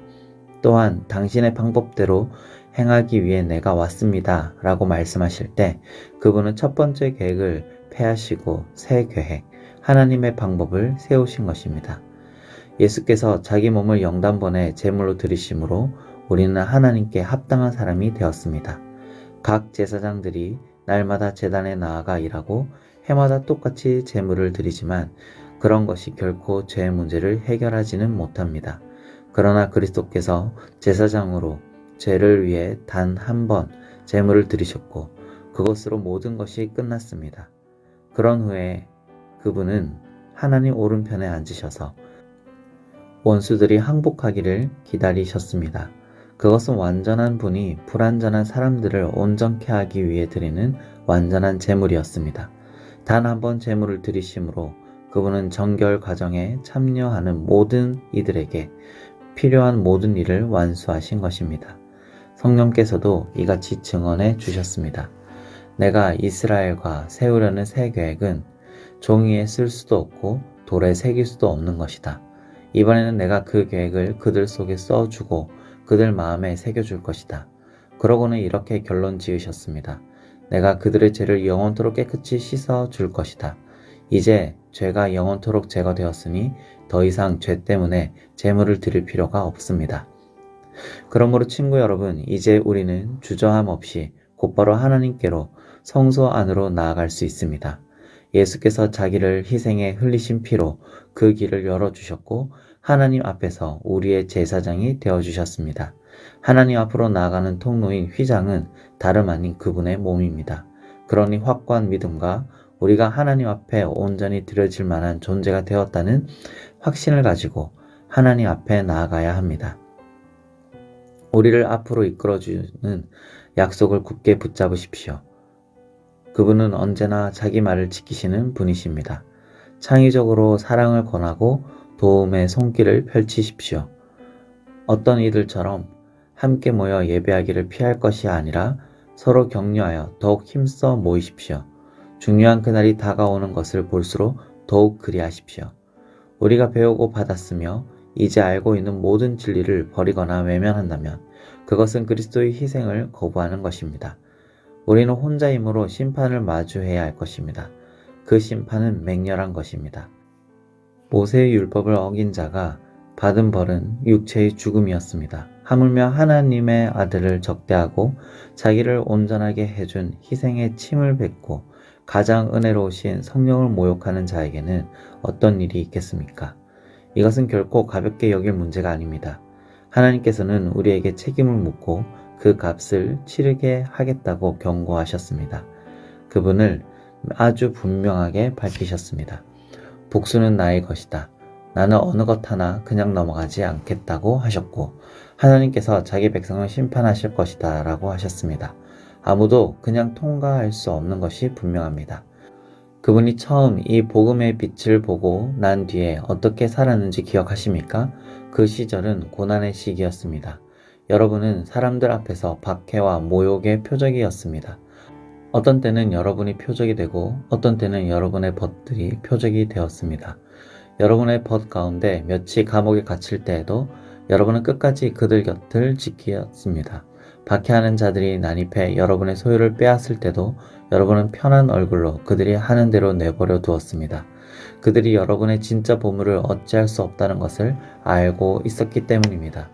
또한 당신의 방법대로 행하기 위해 내가 왔습니다 라고 말씀하실 때 그분은 첫 번째 계획을 폐하시고 새 계획, 하나님의 방법을 세우신 것입니다. 예수께서 자기 몸을 영단번에 제물로 드리심으로 우리는 하나님께 합당한 사람이 되었습니다. 각 제사장들이 날마다 제단에 나아가 일하고 해마다 똑같이 제물을 드리지만 그런 것이 결코 죄의 문제를 해결하지는 못합니다. 그러나 그리스도께서 제사장으로 죄를 위해 단 한 번 제물을 드리셨고 그것으로 모든 것이 끝났습니다. 그런 후에 그분은 하나님 오른편에 앉으셔서 원수들이 항복하기를 기다리셨습니다. 그것은 완전한 분이 불완전한 사람들을 온전케 하기 위해 드리는 완전한 제물이었습니다. 단 한 번 제물을 드리심으로 그분은 정결 과정에 참여하는 모든 이들에게 필요한 모든 일을 완수하신 것입니다. 성령께서도 이같이 증언해 주셨습니다. 내가 이스라엘과 세우려는 새 계획은 종이에 쓸 수도 없고 돌에 새길 수도 없는 것이다. 이번에는 내가 그 계획을 그들 속에 써주고 그들 마음에 새겨줄 것이다. 그러고는 이렇게 결론 지으셨습니다. 내가 그들의 죄를 영원토록 깨끗이 씻어줄 것이다. 이제 죄가 영원토록 제거되었으니 더 이상 죄 때문에 제물을 드릴 필요가 없습니다. 그러므로 친구 여러분, 이제 우리는 주저함 없이 곧바로 하나님께로 성소 안으로 나아갈 수 있습니다. 예수께서 자기를 희생해 흘리신 피로 그 길을 열어주셨고 하나님 앞에서 우리의 제사장이 되어주셨습니다. 하나님 앞으로 나아가는 통로인 휘장은 다름 아닌 그분의 몸입니다. 그러니 확고한 믿음과 우리가 하나님 앞에 온전히 드려질 만한 존재가 되었다는 확신을 가지고 하나님 앞에 나아가야 합니다. 우리를 앞으로 이끌어주는 약속을 굳게 붙잡으십시오. 그분은 언제나 자기 말을 지키시는 분이십니다. 창의적으로 사랑을 권하고 도움의 손길을 펼치십시오. 어떤 이들처럼 함께 모여 예배하기를 피할 것이 아니라 서로 격려하여 더욱 힘써 모이십시오. 중요한 그날이 다가오는 것을 볼수록 더욱 그리하십시오. 우리가 배우고 받았으며 이제 알고 있는 모든 진리를 버리거나 외면한다면 그것은 그리스도의 희생을 거부하는 것입니다. 우리는 혼자임으로 심판을 마주해야 할 것입니다. 그 심판은 맹렬한 것입니다. 모세의 율법을 어긴 자가 받은 벌은 육체의 죽음이었습니다. 하물며 하나님의 아들을 적대하고 자기를 온전하게 해준 희생의 침을 뱉고 가장 은혜로우신 성령을 모욕하는 자에게는 어떤 일이 있겠습니까? 이것은 결코 가볍게 여길 문제가 아닙니다. 하나님께서는 우리에게 책임을 묻고 그 값을 치르게 하겠다고 경고하셨습니다. 그분을 아주 분명하게 밝히셨습니다. 복수는 나의 것이다. 나는 어느 것 하나 그냥 넘어가지 않겠다고 하셨고 하나님께서 자기 백성을 심판하실 것이다 라고 하셨습니다. 아무도 그냥 통과할 수 없는 것이 분명합니다. 그분이 처음 이 복음의 빛을 보고 난 뒤에 어떻게 살았는지 기억하십니까? 그 시절은 고난의 시기였습니다. 여러분은 사람들 앞에서 박해와 모욕의 표적이었습니다. 어떤 때는 여러분이 표적이 되고 어떤 때는 여러분의 벗들이 표적이 되었습니다. 여러분의 벗 가운데 며칠 감옥에 갇힐 때에도 여러분은 끝까지 그들 곁을 지키었습니다. 박해하는 자들이 난입해 여러분의 소유를 빼앗을 때도 여러분은 편한 얼굴로 그들이 하는 대로 내버려 두었습니다. 그들이 여러분의 진짜 보물을 어찌할 수 없다는 것을 알고 있었기 때문입니다.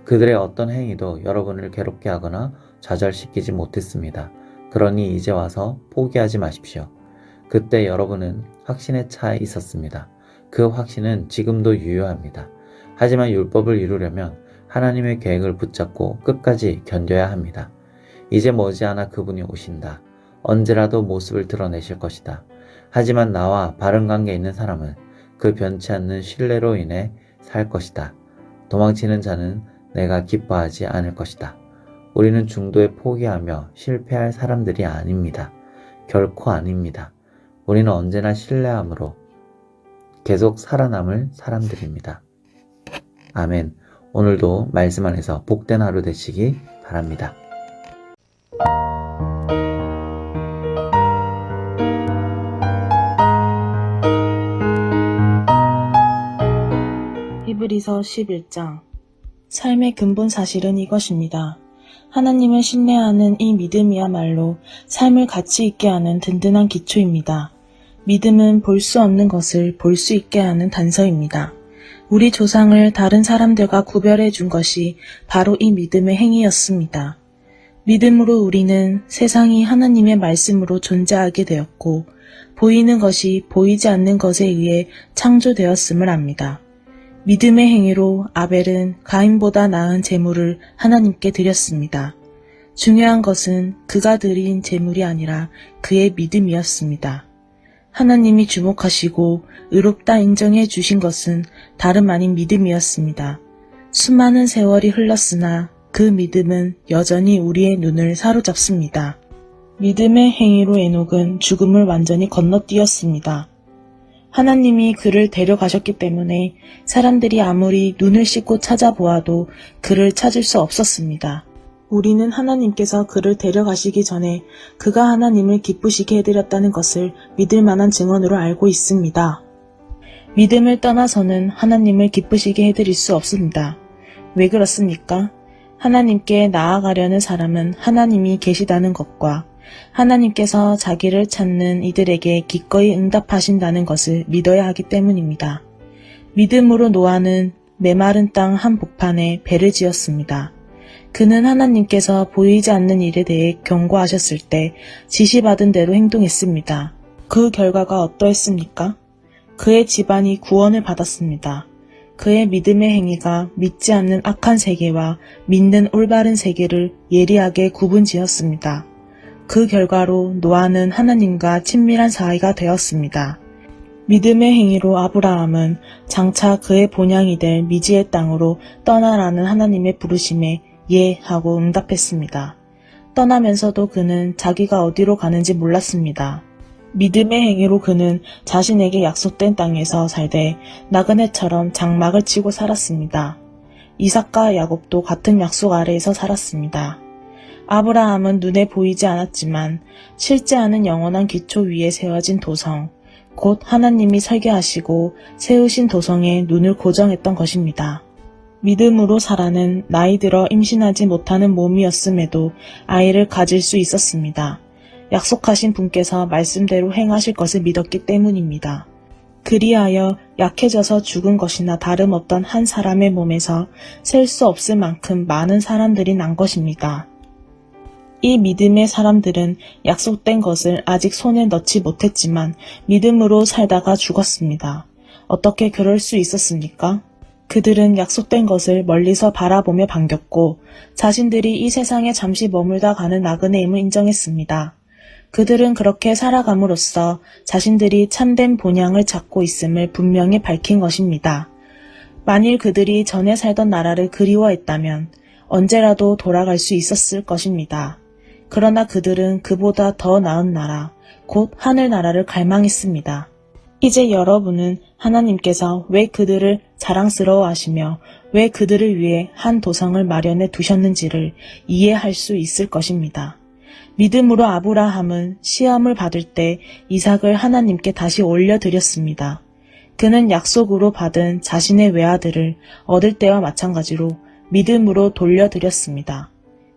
그들의 어떤 행위도 여러분을 괴롭게 하거나 좌절시키지 못했습니다. 그러니 이제 와서 포기하지 마십시오. 그때 여러분은 확신에 차 있었습니다. 그 확신은 지금도 유효합니다. 하지만 율법을 이루려면 하나님의 계획을 붙잡고 끝까지 견뎌야 합니다. 이제 머지않아 그분이 오신다. 언제라도 모습을 드러내실 것이다. 하지만 나와 바른 관계에 있는 사람은 그 변치 않는 신뢰로 인해 살 것이다. 도망치는 자는 내가 기뻐하지 않을 것이다. 우리는 중도에 포기하며 실패할 사람들이 아닙니다. 결코 아닙니다. 우리는 언제나 신뢰함으로 계속 살아남을 사람들입니다. 아멘. 오늘도 말씀 안에서 복된 하루 되시기 바랍니다.
히브리서 11장. 삶의 근본 사실은 이것입니다. 하나님을 신뢰하는 이 믿음이야말로 삶을 가치 있게 하는 든든한 기초입니다. 믿음은 볼 수 없는 것을 볼 수 있게 하는 단서입니다. 우리 조상을 다른 사람들과 구별해 준 것이 바로 이 믿음의 행위였습니다. 믿음으로 우리는 세상이 하나님의 말씀으로 존재하게 되었고 보이는 것이 보이지 않는 것에 의해 창조되었음을 압니다. 믿음의 행위로 아벨은 가인보다 나은 제물을 하나님께 드렸습니다. 중요한 것은 그가 드린 제물이 아니라 그의 믿음이었습니다. 하나님이 주목하시고 의롭다 인정해 주신 것은 다름 아닌 믿음이었습니다. 수많은 세월이 흘렀으나 그 믿음은 여전히 우리의 눈을 사로잡습니다. 믿음의 행위로 에녹은 죽음을 완전히 건너뛰었습니다. 하나님이 그를 데려가셨기 때문에 사람들이 아무리 눈을 씻고 찾아보아도 그를 찾을 수 없었습니다. 우리는 하나님께서 그를 데려가시기 전에 그가 하나님을 기쁘시게 해드렸다는 것을 믿을 만한 증언으로 알고 있습니다. 믿음을 떠나서는 하나님을 기쁘시게 해드릴 수 없습니다. 왜 그렇습니까? 하나님께 나아가려는 사람은 하나님이 계시다는 것과 하나님께서 자기를 찾는 이들에게 기꺼이 응답하신다는 것을 믿어야 하기 때문입니다. 믿음으로 노아는 메마른 땅 한 복판에 배를 지었습니다. 그는 하나님께서 보이지 않는 일에 대해 경고하셨을 때 지시받은 대로 행동했습니다. 그 결과가 어떠했습니까? 그의 집안이 구원을 받았습니다. 그의 믿음의 행위가 믿지 않는 악한 세계와 믿는 올바른 세계를 예리하게 구분지었습니다. 그 결과로 노아는 하나님과 친밀한 사이가 되었습니다. 믿음의 행위로 아브라함은 장차 그의 본향이 될 미지의 땅으로 떠나라는 하나님의 부르심에 예 하고 응답했습니다. 떠나면서도 그는 자기가 어디로 가는지 몰랐습니다. 믿음의 행위로 그는 자신에게 약속된 땅에서 살되 나그네처럼 장막을 치고 살았습니다. 이삭과 야곱도 같은 약속 아래에서 살았습니다. 아브라함은 눈에 보이지 않았지만 실제 하는 영원한 기초 위에 세워진 도성, 곧 하나님이 설계하시고 세우신 도성에 눈을 고정했던 것입니다. 믿음으로 사라는 나이 들어 임신하지 못하는 몸이었음에도 아이를 가질 수 있었습니다. 약속하신 분께서 말씀대로 행하실 것을 믿었기 때문입니다. 그리하여 약해져서 죽은 것이나 다름없던 한 사람의 몸에서 셀 수 없을 만큼 많은 사람들이 난 것입니다. 이 믿음의 사람들은 약속된 것을 아직 손에 넣지 못했지만 믿음으로 살다가 죽었습니다. 어떻게 그럴 수 있었습니까? 그들은 약속된 것을 멀리서 바라보며 반겼고 자신들이 이 세상에 잠시 머물다 가는 나그네임을 인정했습니다. 그들은 그렇게 살아감으로써 자신들이 참된 본향을 찾고 있음을 분명히 밝힌 것입니다. 만일 그들이 전에 살던 나라를 그리워했다면 언제라도 돌아갈 수 있었을 것입니다. 그러나 그들은 그보다 더 나은 나라, 곧 하늘나라를 갈망했습니다. 이제 여러분은 하나님께서 왜 그들을 자랑스러워하시며 왜 그들을 위해 한 도성을 마련해 두셨는지를 이해할 수 있을 것입니다. 믿음으로 아브라함은 시험을 받을 때 이삭을 하나님께 다시 올려드렸습니다. 그는 약속으로 받은 자신의 외아들을 얻을 때와 마찬가지로 믿음으로 돌려드렸습니다.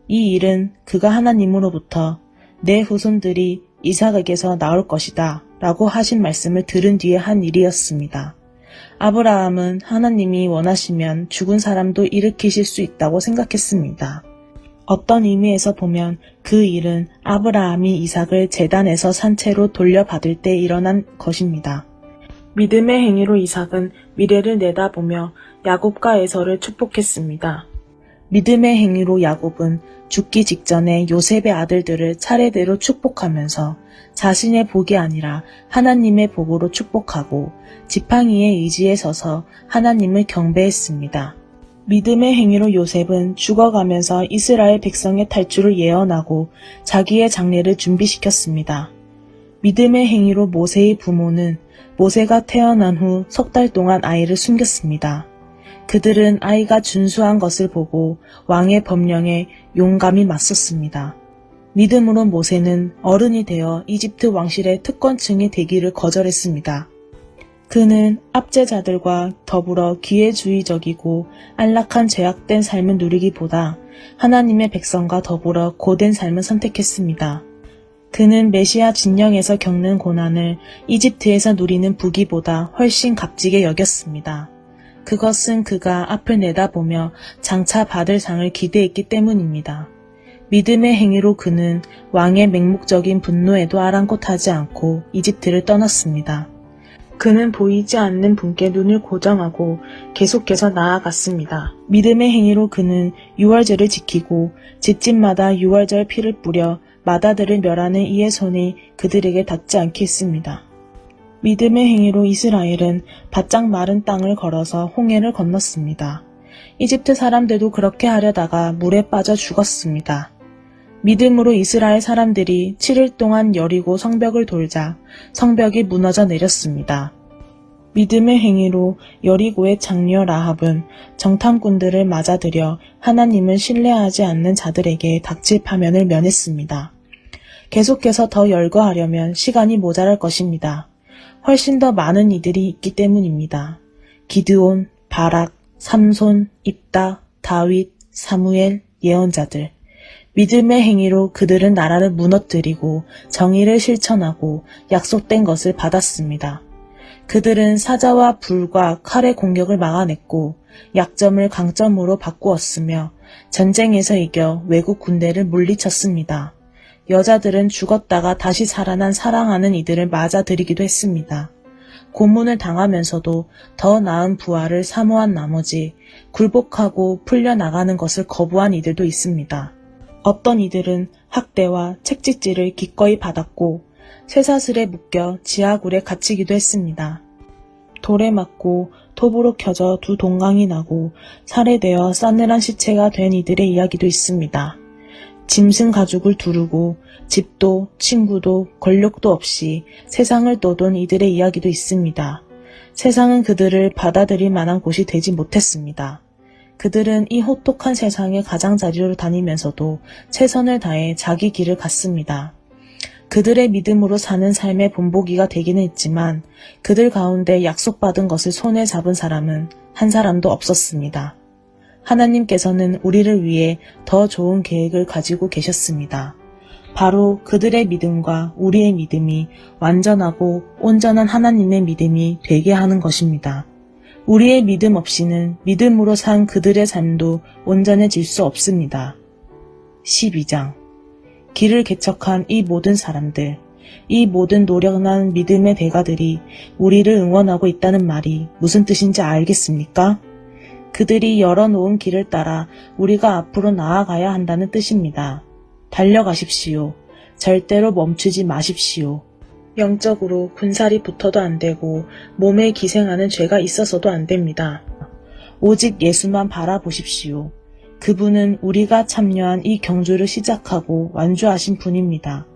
이 일은 그가 하나님으로부터 내 후손들이 이삭에게서 나올 것이다 라고 하신 말씀을 들은 뒤에 한 일이었습니다. 아브라함은 하나님이 원하시면 죽은 사람도 일으키실 수 있다고 생각했습니다. 어떤 의미에서 보면 그 일은 아브라함이 이삭을 제단에서 산채로 돌려받을 때 일어난 것입니다. 믿음의 행위로 이삭은 미래를 내다보며 야곱과 에서를 축복했습니다. 믿음의 행위로 야곱은 죽기 직전에 요셉의 아들들을 차례대로 축복하면서 자신의 복이 아니라 하나님의 복으로 축복하고 지팡이의 의지에 서서 하나님을 경배했습니다. 믿음의 행위로 요셉은 죽어가면서 이스라엘 백성의 탈출을 예언하고 자기의 장례를 준비시켰습니다. 믿음의 행위로 모세의 부모는 모세가 태어난 후 3달 동안 아이를 숨겼습니다. 그들은 아이가 준수한 것을 보고 왕의 법령에 용감히 맞섰습니다. 믿음으로 모세는 어른이 되어 이집트 왕실의 특권층이 되기를 거절했습니다. 그는 압제자들과 더불어 기회주의적이고 안락한 죄악된 삶을 누리기보다 하나님의 백성과 더불어 고된 삶을 선택했습니다. 그는 메시아 진영에서 겪는 고난을 이집트에서 누리는 부귀보다 훨씬 값지게 여겼습니다. 그것은 그가 앞을 내다보며 장차 받을 상을 기대했기 때문입니다. 믿음의 행위로 그는 왕의 맹목적인 분노에도 아랑곳하지 않고 이집트를 떠났습니다. 그는 보이지 않는 분께 눈을 고정하고 계속해서 나아갔습니다. 믿음의 행위로 그는 유월절을 지키고 집집마다 유월절 피를 뿌려 마다들을 멸하는 이의 손이 그들에게 닿지 않게 했습니다. 믿음의 행위로 이스라엘은 바짝 마른 땅을 걸어서 홍해를 건넜습니다. 이집트 사람들도 그렇게 하려다가 물에 빠져 죽었습니다. 믿음으로 이스라엘 사람들이 7일 동안 여리고 성벽을 돌자 성벽이 무너져 내렸습니다. 믿음의 행위로 여리고의 장녀 라합은 정탐꾼들을 맞아들여 하나님을 신뢰하지 않는 자들에게 닥칠 파면을 면했습니다. 계속해서 더 열거하려면 시간이 모자랄 것입니다. 훨씬 더 많은 이들이 있기 때문입니다. 기드온, 바락, 삼손, 입다, 다윗, 사무엘, 예언자들. 믿음의 행위로 그들은 나라를 무너뜨리고 정의를 실천하고 약속된 것을 받았습니다. 그들은 사자와 불과 칼의 공격을 막아냈고 약점을 강점으로 바꾸었으며 전쟁에서 이겨 외국 군대를 물리쳤습니다. 여자들은 죽었다가 다시 살아난 사랑하는 이들을 맞아들이기도 했습니다. 고문을 당하면서도 더 나은 부활을 사모한 나머지 굴복하고 풀려나가는 것을 거부한 이들도 있습니다. 어떤 이들은 학대와 책찍질을 기꺼이 받았고 쇠사슬에 묶여 지하굴에 갇히기도 했습니다. 돌에 맞고 톱으로 켜져 두 동강이 나고 살해되어 싸늘한 시체가 된 이들의 이야기도 있습니다. 짐승 가죽을 두르고 집도 친구도 권력도 없이 세상을 떠돈 이들의 이야기도 있습니다. 세상은 그들을 받아들일 만한 곳이 되지 못했습니다. 그들은 이 호독한 세상의 가장자리로 다니면서도 최선을 다해 자기 길을 갔습니다. 그들의 믿음으로 사는 삶의 본보기가 되기는 했지만 그들 가운데 약속받은 것을 손에 잡은 사람은 한 사람도 없었습니다. 하나님께서는 우리를 위해 더 좋은 계획을 가지고 계셨습니다. 바로 그들의 믿음과 우리의 믿음이 완전하고 온전한 하나님의 믿음이 되게 하는 것입니다. 우리의 믿음 없이는 믿음으로 산 그들의 삶도 온전해질 수 없습니다. 12장 길을 개척한 이 모든 사람들, 이 모든 노력난 믿음의 대가들이 우리를 응원하고 있다는 말이 무슨 뜻인지 알겠습니까? 그들이 열어놓은 길을 따라 우리가 앞으로 나아가야 한다는 뜻입니다. 달려가십시오. 절대로 멈추지 마십시오. 영적으로 군살이 붙어도 안 되고 몸에 기생하는 죄가 있어서도 안 됩니다. 오직 예수만 바라보십시오. 그분은 우리가 참여한 이 경주를 시작하고 완주하신 분입니다.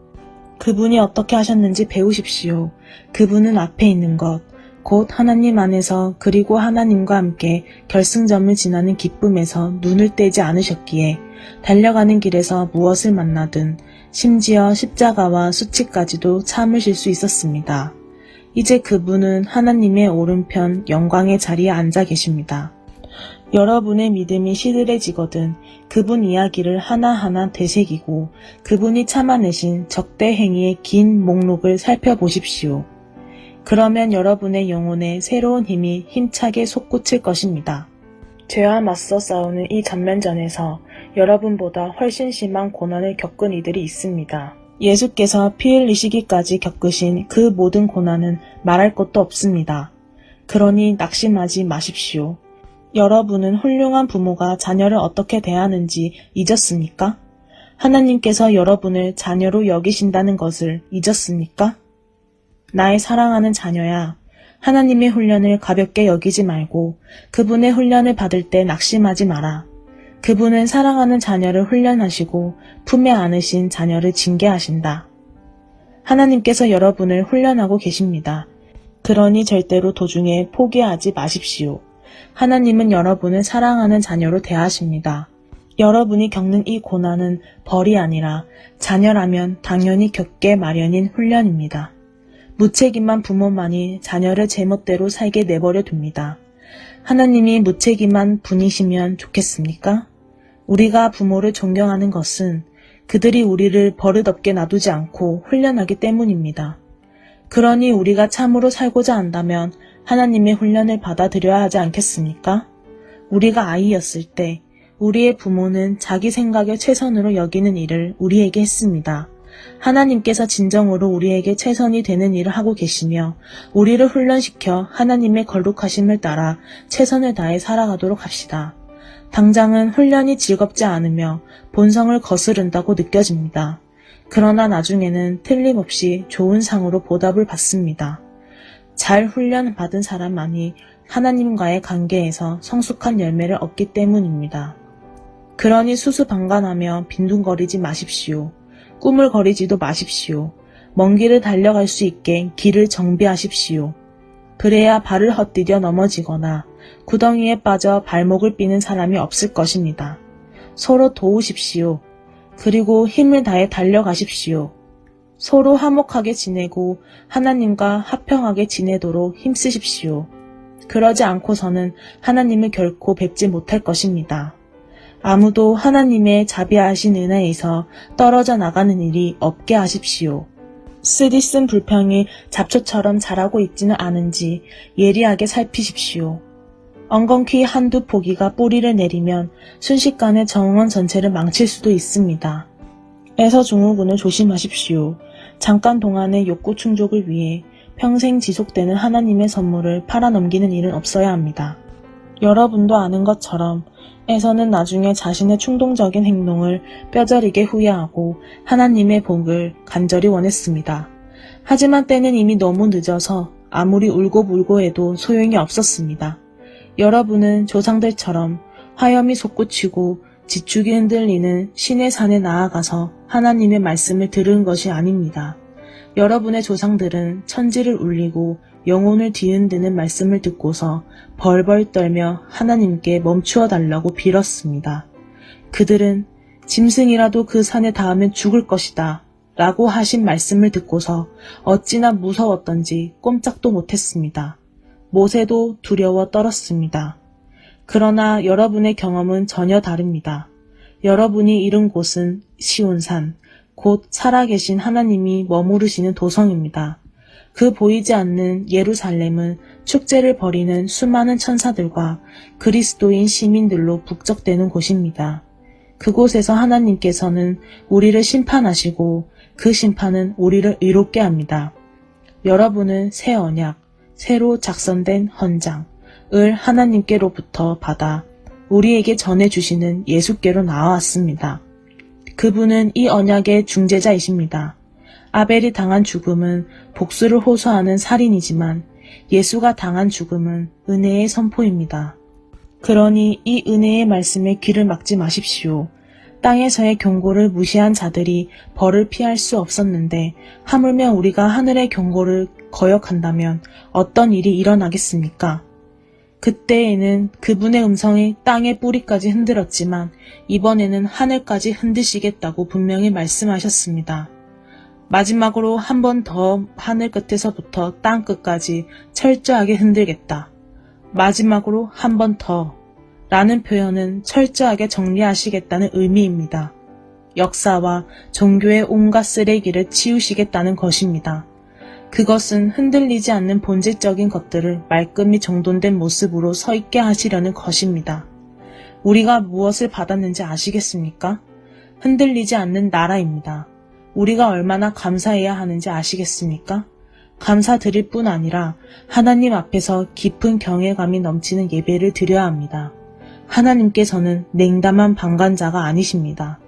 그분이 어떻게 하셨는지 배우십시오. 그분은 앞에 있는 것, 곧 하나님 안에서 그리고 하나님과 함께 결승점을 지나는 기쁨에서 눈을 떼지 않으셨기에 달려가는 길에서 무엇을 만나든 심지어 십자가와 수치까지도 참으실 수 있었습니다. 이제 그분은 하나님의 오른편 영광의 자리에 앉아 계십니다. 여러분의 믿음이 시들해지거든 그분 이야기를 하나하나 되새기고 그분이 참아내신 적대 행위의 긴 목록을 살펴보십시오. 그러면 여러분의 영혼에 새로운 힘이 힘차게 솟구칠 것입니다. 죄와 맞서 싸우는 이 전면전에서 여러분보다 훨씬 심한 고난을 겪은 이들이 있습니다. 예수께서 피 흘리시기까지 겪으신 그 모든 고난은 말할 것도 없습니다. 그러니 낙심하지 마십시오. 여러분은 훌륭한 부모가 자녀를 어떻게 대하는지 잊었습니까? 하나님께서 여러분을 자녀로 여기신다는 것을 잊었습니까? 나의 사랑하는 자녀야, 하나님의 훈련을 가볍게 여기지 말고 그분의 훈련을 받을 때 낙심하지 마라. 그분은 사랑하는 자녀를 훈련하시고 품에 안으신 자녀를 징계하신다. 하나님께서 여러분을 훈련하고 계십니다. 그러니 절대로 도중에 포기하지 마십시오. 하나님은 여러분을 사랑하는 자녀로 대하십니다. 여러분이 겪는 이 고난은 벌이 아니라 자녀라면 당연히 겪게 마련인 훈련입니다. 무책임한 부모만이 자녀를 제멋대로 살게 내버려 둡니다. 하나님이 무책임한 분이시면 좋겠습니까? 우리가 부모를 존경하는 것은 그들이 우리를 버릇없게 놔두지 않고 훈련하기 때문입니다. 그러니 우리가 참으로 살고자 한다면 하나님의 훈련을 받아들여야 하지 않겠습니까? 우리가 아이였을 때 우리의 부모는 자기 생각에 최선으로 여기는 일을 우리에게 했습니다. 하나님께서 진정으로 우리에게 최선이 되는 일을 하고 계시며 우리를 훈련시켜 하나님의 거룩하심을 따라 최선을 다해 살아가도록 합시다. 당장은 훈련이 즐겁지 않으며 본성을 거스른다고 느껴집니다. 그러나 나중에는 틀림없이 좋은 상으로 보답을 받습니다. 잘 훈련받은 사람만이 하나님과의 관계에서 성숙한 열매를 얻기 때문입니다. 그러니 수수방관하며 빈둥거리지 마십시오. 꾸물거리지도 마십시오. 먼 길을 달려갈 수 있게 길을 정비하십시오. 그래야 발을 헛디뎌 넘어지거나 구덩이에 빠져 발목을 삐는 사람이 없을 것입니다. 서로 도우십시오. 그리고 힘을 다해 달려가십시오. 서로 화목하게 지내고 하나님과 화평하게 지내도록 힘쓰십시오. 그러지 않고서는 하나님을 결코 뵙지 못할 것입니다. 아무도 하나님의 자비하신 은혜에서 떨어져 나가는 일이 없게 하십시오. 쓰디쓴 불평이 잡초처럼 자라고 있지는 않은지 예리하게 살피십시오. 엉겅퀴 한두 포기가 뿌리를 내리면 순식간에 정원 전체를 망칠 수도 있습니다. 에서증후군을 조심하십시오. 잠깐 동안의 욕구 충족을 위해 평생 지속되는 하나님의 선물을 팔아넘기는 일은 없어야 합니다. 여러분도 아는 것처럼 에서는 나중에 자신의 충동적인 행동을 뼈저리게 후회하고 하나님의 복을 간절히 원했습니다. 하지만 때는 이미 너무 늦어서 아무리 울고불고 해도 소용이 없었습니다. 여러분은 조상들처럼 화염이 솟구치고 지축이 흔들리는 신의 산에 나아가서 하나님의 말씀을 들은 것이 아닙니다. 여러분의 조상들은 천지를 울리고 영혼을 뒤흔드는 말씀을 듣고서 벌벌 떨며 하나님께 멈추어 달라고 빌었습니다. 그들은 짐승이라도 그 산에 닿으면 죽을 것이다 라고 하신 말씀을 듣고서 어찌나 무서웠던지 꼼짝도 못했습니다. 못에도 두려워 떨었습니다. 그러나 여러분의 경험은 전혀 다릅니다. 여러분이 이른 곳은 시온산, 곧 살아계신 하나님이 머무르시는 도성입니다. 그 보이지 않는 예루살렘은 축제를 벌이는 수많은 천사들과 그리스도인 시민들로 북적대는 곳입니다. 그곳에서 하나님께서는 우리를 심판하시고 그 심판은 우리를 의롭게 합니다. 여러분은 새 언약, 새로 작성된 헌장을 하나님께로부터 받아 우리에게 전해주시는 예수께로 나아왔습니다. 그분은 이 언약의 중재자이십니다. 아벨이 당한 죽음은 복수를 호소하는 살인이지만 예수가 당한 죽음은 은혜의 선포입니다. 그러니 이 은혜의 말씀에 귀를 막지 마십시오. 땅에서의 경고를 무시한 자들이 벌을 피할 수 없었는데 하물며 우리가 하늘의 경고를 거역한다면 어떤 일이 일어나겠습니까? 그때에는 그분의 음성이 땅의 뿌리까지 흔들었지만 이번에는 하늘까지 흔드시겠다고 분명히 말씀하셨습니다. 마지막으로 한 번 더 하늘 끝에서부터 땅 끝까지 철저하게 흔들겠다. 마지막으로 한 번 더 라는 표현은 철저하게 정리하시겠다는 의미입니다. 역사와 종교의 온갖 쓰레기를 치우시겠다는 것입니다. 그것은 흔들리지 않는 본질적인 것들을 말끔히 정돈된 모습으로 서 있게 하시려는 것입니다. 우리가 무엇을 받았는지 아시겠습니까? 흔들리지 않는 나라입니다. 우리가 얼마나 감사해야 하는지 아시겠습니까? 감사드릴 뿐 아니라 하나님 앞에서 깊은 경외감이 넘치는 예배를 드려야 합니다. 하나님께서는 냉담한 방관자가 아니십니다.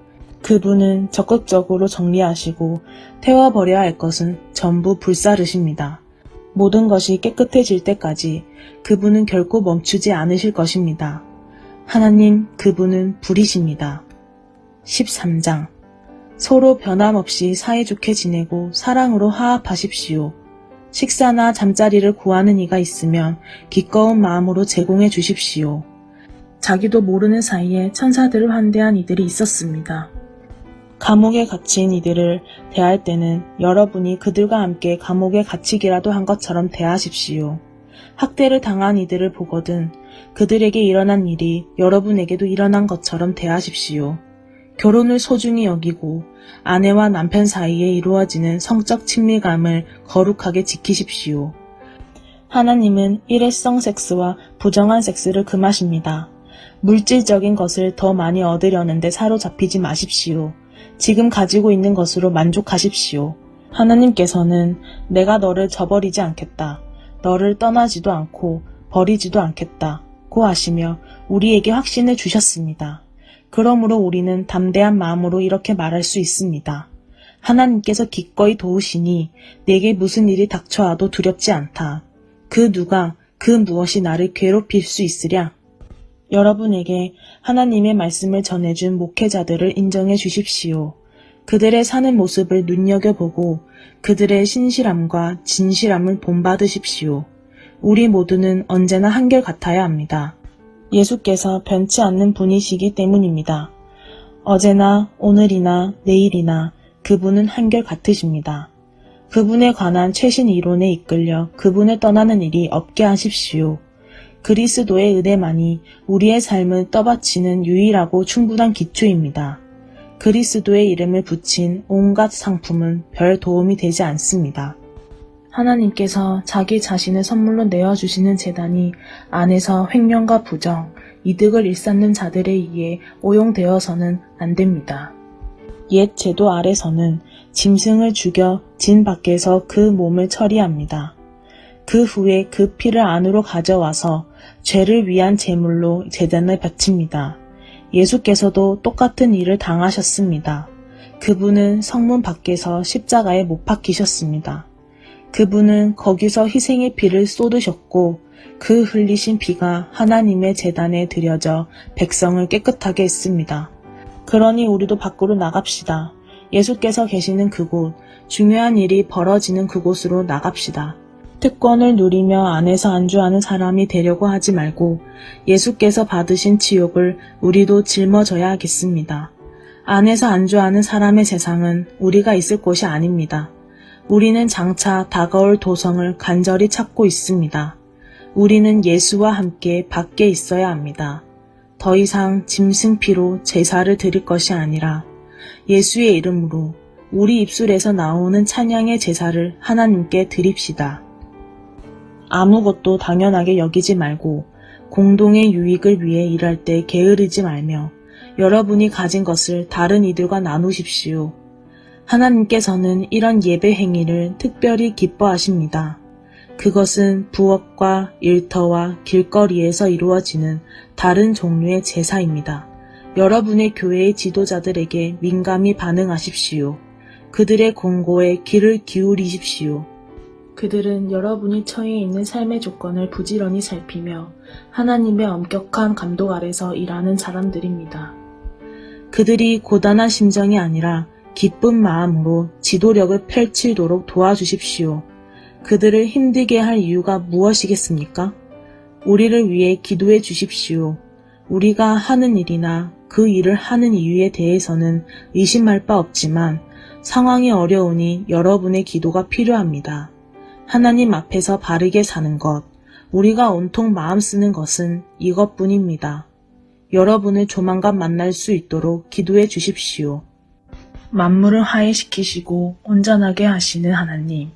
그분은 적극적으로 정리하시고 태워버려야 할 것은 전부 불사르십니다. 모든 것이 깨끗해질 때까지 그분은 결코 멈추지 않으실 것입니다. 하나님, 그분은 불이십니다. 13장. 서로 변함없이 사이좋게 지내고 사랑으로 화합하십시오. 식사나 잠자리를 구하는 이가 있으면 기꺼운 마음으로 제공해 주십시오. 자기도 모르는 사이에 천사들을 환대한 이들이 있었습니다. 감옥에 갇힌 이들을 대할 때는 여러분이 그들과 함께 감옥에 갇히기라도 한 것처럼 대하십시오. 학대를 당한 이들을 보거든 그들에게 일어난 일이 여러분에게도 일어난 것처럼 대하십시오. 결혼을 소중히 여기고 아내와 남편 사이에 이루어지는 성적 친밀감을 거룩하게 지키십시오. 하나님은 일회성 섹스와 부정한 섹스를 금하십니다. 물질적인 것을 더 많이 얻으려는데 사로잡히지 마십시오. 지금 가지고 있는 것으로 만족하십시오. 하나님께서는 내가 너를 저버리지 않겠다. 너를 떠나지도 않고 버리지도 않겠다고 하시며 우리에게 확신을 주셨습니다. 그러므로 우리는 담대한 마음으로 이렇게 말할 수 있습니다. 하나님께서 기꺼이 도우시니 내게 무슨 일이 닥쳐와도 두렵지 않다. 그 누가 그 무엇이 나를 괴롭힐 수 있으랴? 여러분에게 하나님의 말씀을 전해준 목회자들을 인정해 주십시오. 그들의 사는 모습을 눈여겨보고 그들의 신실함과 진실함을 본받으십시오. 우리 모두는 언제나 한결같아야 합니다. 예수께서 변치 않는 분이시기 때문입니다. 어제나 오늘이나 내일이나 그분은 한결같으십니다. 그분에 관한 최신 이론에 이끌려 그분을 떠나는 일이 없게 하십시오. 그리스도의 은혜만이 우리의 삶을 떠받치는 유일하고 충분한 기초입니다. 그리스도의 이름을 붙인 온갖 상품은 별 도움이 되지 않습니다. 하나님께서 자기 자신을 선물로 내어주시는 재단이 안에서 횡령과 부정, 이득을 일삼는 자들에 의해 오용되어서는 안 됩니다. 옛 제도 아래서는 짐승을 죽여 진 밖에서 그 몸을 처리합니다. 그 후에 그 피를 안으로 가져와서 죄를 위한 제물로 제단을 바칩니다. 예수께서도 똑같은 일을 당하셨습니다. 그분은 성문 밖에서 십자가에 못 박히셨습니다. 그분은 거기서 희생의 피를 쏟으셨고 그 흘리신 피가 하나님의 제단에 드려져 백성을 깨끗하게 했습니다. 그러니 우리도 밖으로 나갑시다. 예수께서 계시는 그곳, 중요한 일이 벌어지는 그곳으로 나갑시다. 특권을 누리며 안에서 안주하는 사람이 되려고 하지 말고 예수께서 받으신 지옥을 우리도 짊어져야 하겠습니다. 안에서 안주하는 사람의 세상은 우리가 있을 곳이 아닙니다. 우리는 장차 다가올 도성을 간절히 찾고 있습니다. 우리는 예수와 함께 밖에 있어야 합니다. 더 이상 짐승피로 제사를 드릴 것이 아니라 예수의 이름으로 우리 입술에서 나오는 찬양의 제사를 하나님께 드립시다. 아무것도 당연하게 여기지 말고 공동의 유익을 위해 일할 때 게으르지 말며 여러분이 가진 것을 다른 이들과 나누십시오. 하나님께서는 이런 예배 행위를 특별히 기뻐하십니다. 그것은 부엌과 일터와 길거리에서 이루어지는 다른 종류의 제사입니다. 여러분의 교회의 지도자들에게 민감히 반응하십시오. 그들의 권고에 귀를 기울이십시오. 그들은 여러분이 처해 있는 삶의 조건을 부지런히 살피며 하나님의 엄격한 감독 아래서 일하는 사람들입니다. 그들이 고단한 심정이 아니라 기쁜 마음으로 지도력을 펼치도록 도와주십시오. 그들을 힘들게 할 이유가 무엇이겠습니까? 우리를 위해 기도해 주십시오. 우리가 하는 일이나 그 일을 하는 이유에 대해서는 의심할 바 없지만 상황이 어려우니 여러분의 기도가 필요합니다. 하나님 앞에서 바르게 사는 것, 우리가 온통 마음 쓰는 것은 이것뿐입니다. 여러분을 조만간 만날 수 있도록 기도해 주십시오. 만물을 화해시키시고 온전하게 하시는 하나님,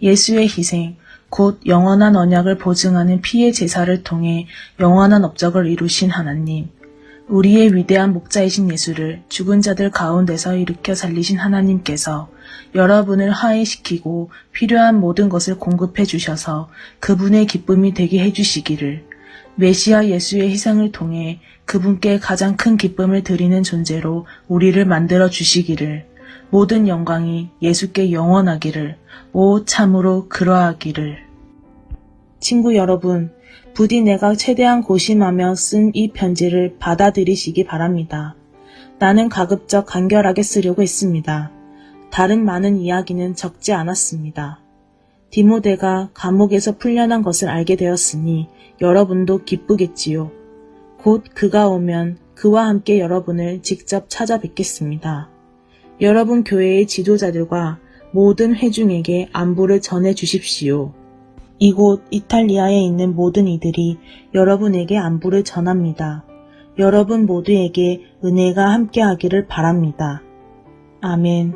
예수의 희생, 곧 영원한 언약을 보증하는 피의 제사를 통해 영원한 업적을 이루신 하나님, 우리의 위대한 목자이신 예수를 죽은 자들 가운데서 일으켜 살리신 하나님께서 여러분을 화해시키고 필요한 모든 것을 공급해 주셔서 그분의 기쁨이 되게 해주시기를, 메시아 예수의 희생을 통해 그분께 가장 큰 기쁨을 드리는 존재로 우리를 만들어 주시기를, 모든 영광이 예수께 영원하기를, 오 참으로 그러하기를. 친구 여러분, 부디 내가 최대한 고심하며 쓴 이 편지를 받아들이시기 바랍니다. 나는 가급적 간결하게 쓰려고 했습니다. 다른 많은 이야기는 적지 않았습니다. 디모데가 감옥에서 풀려난 것을 알게 되었으니 여러분도 기쁘겠지요. 곧 그가 오면 그와 함께 여러분을 직접 찾아뵙겠습니다. 여러분 교회의 지도자들과 모든 회중에게 안부를 전해 주십시오. 이곳 이탈리아에 있는 모든 이들이 여러분에게 안부를 전합니다. 여러분 모두에게 은혜가 함께하기를 바랍니다. 아멘.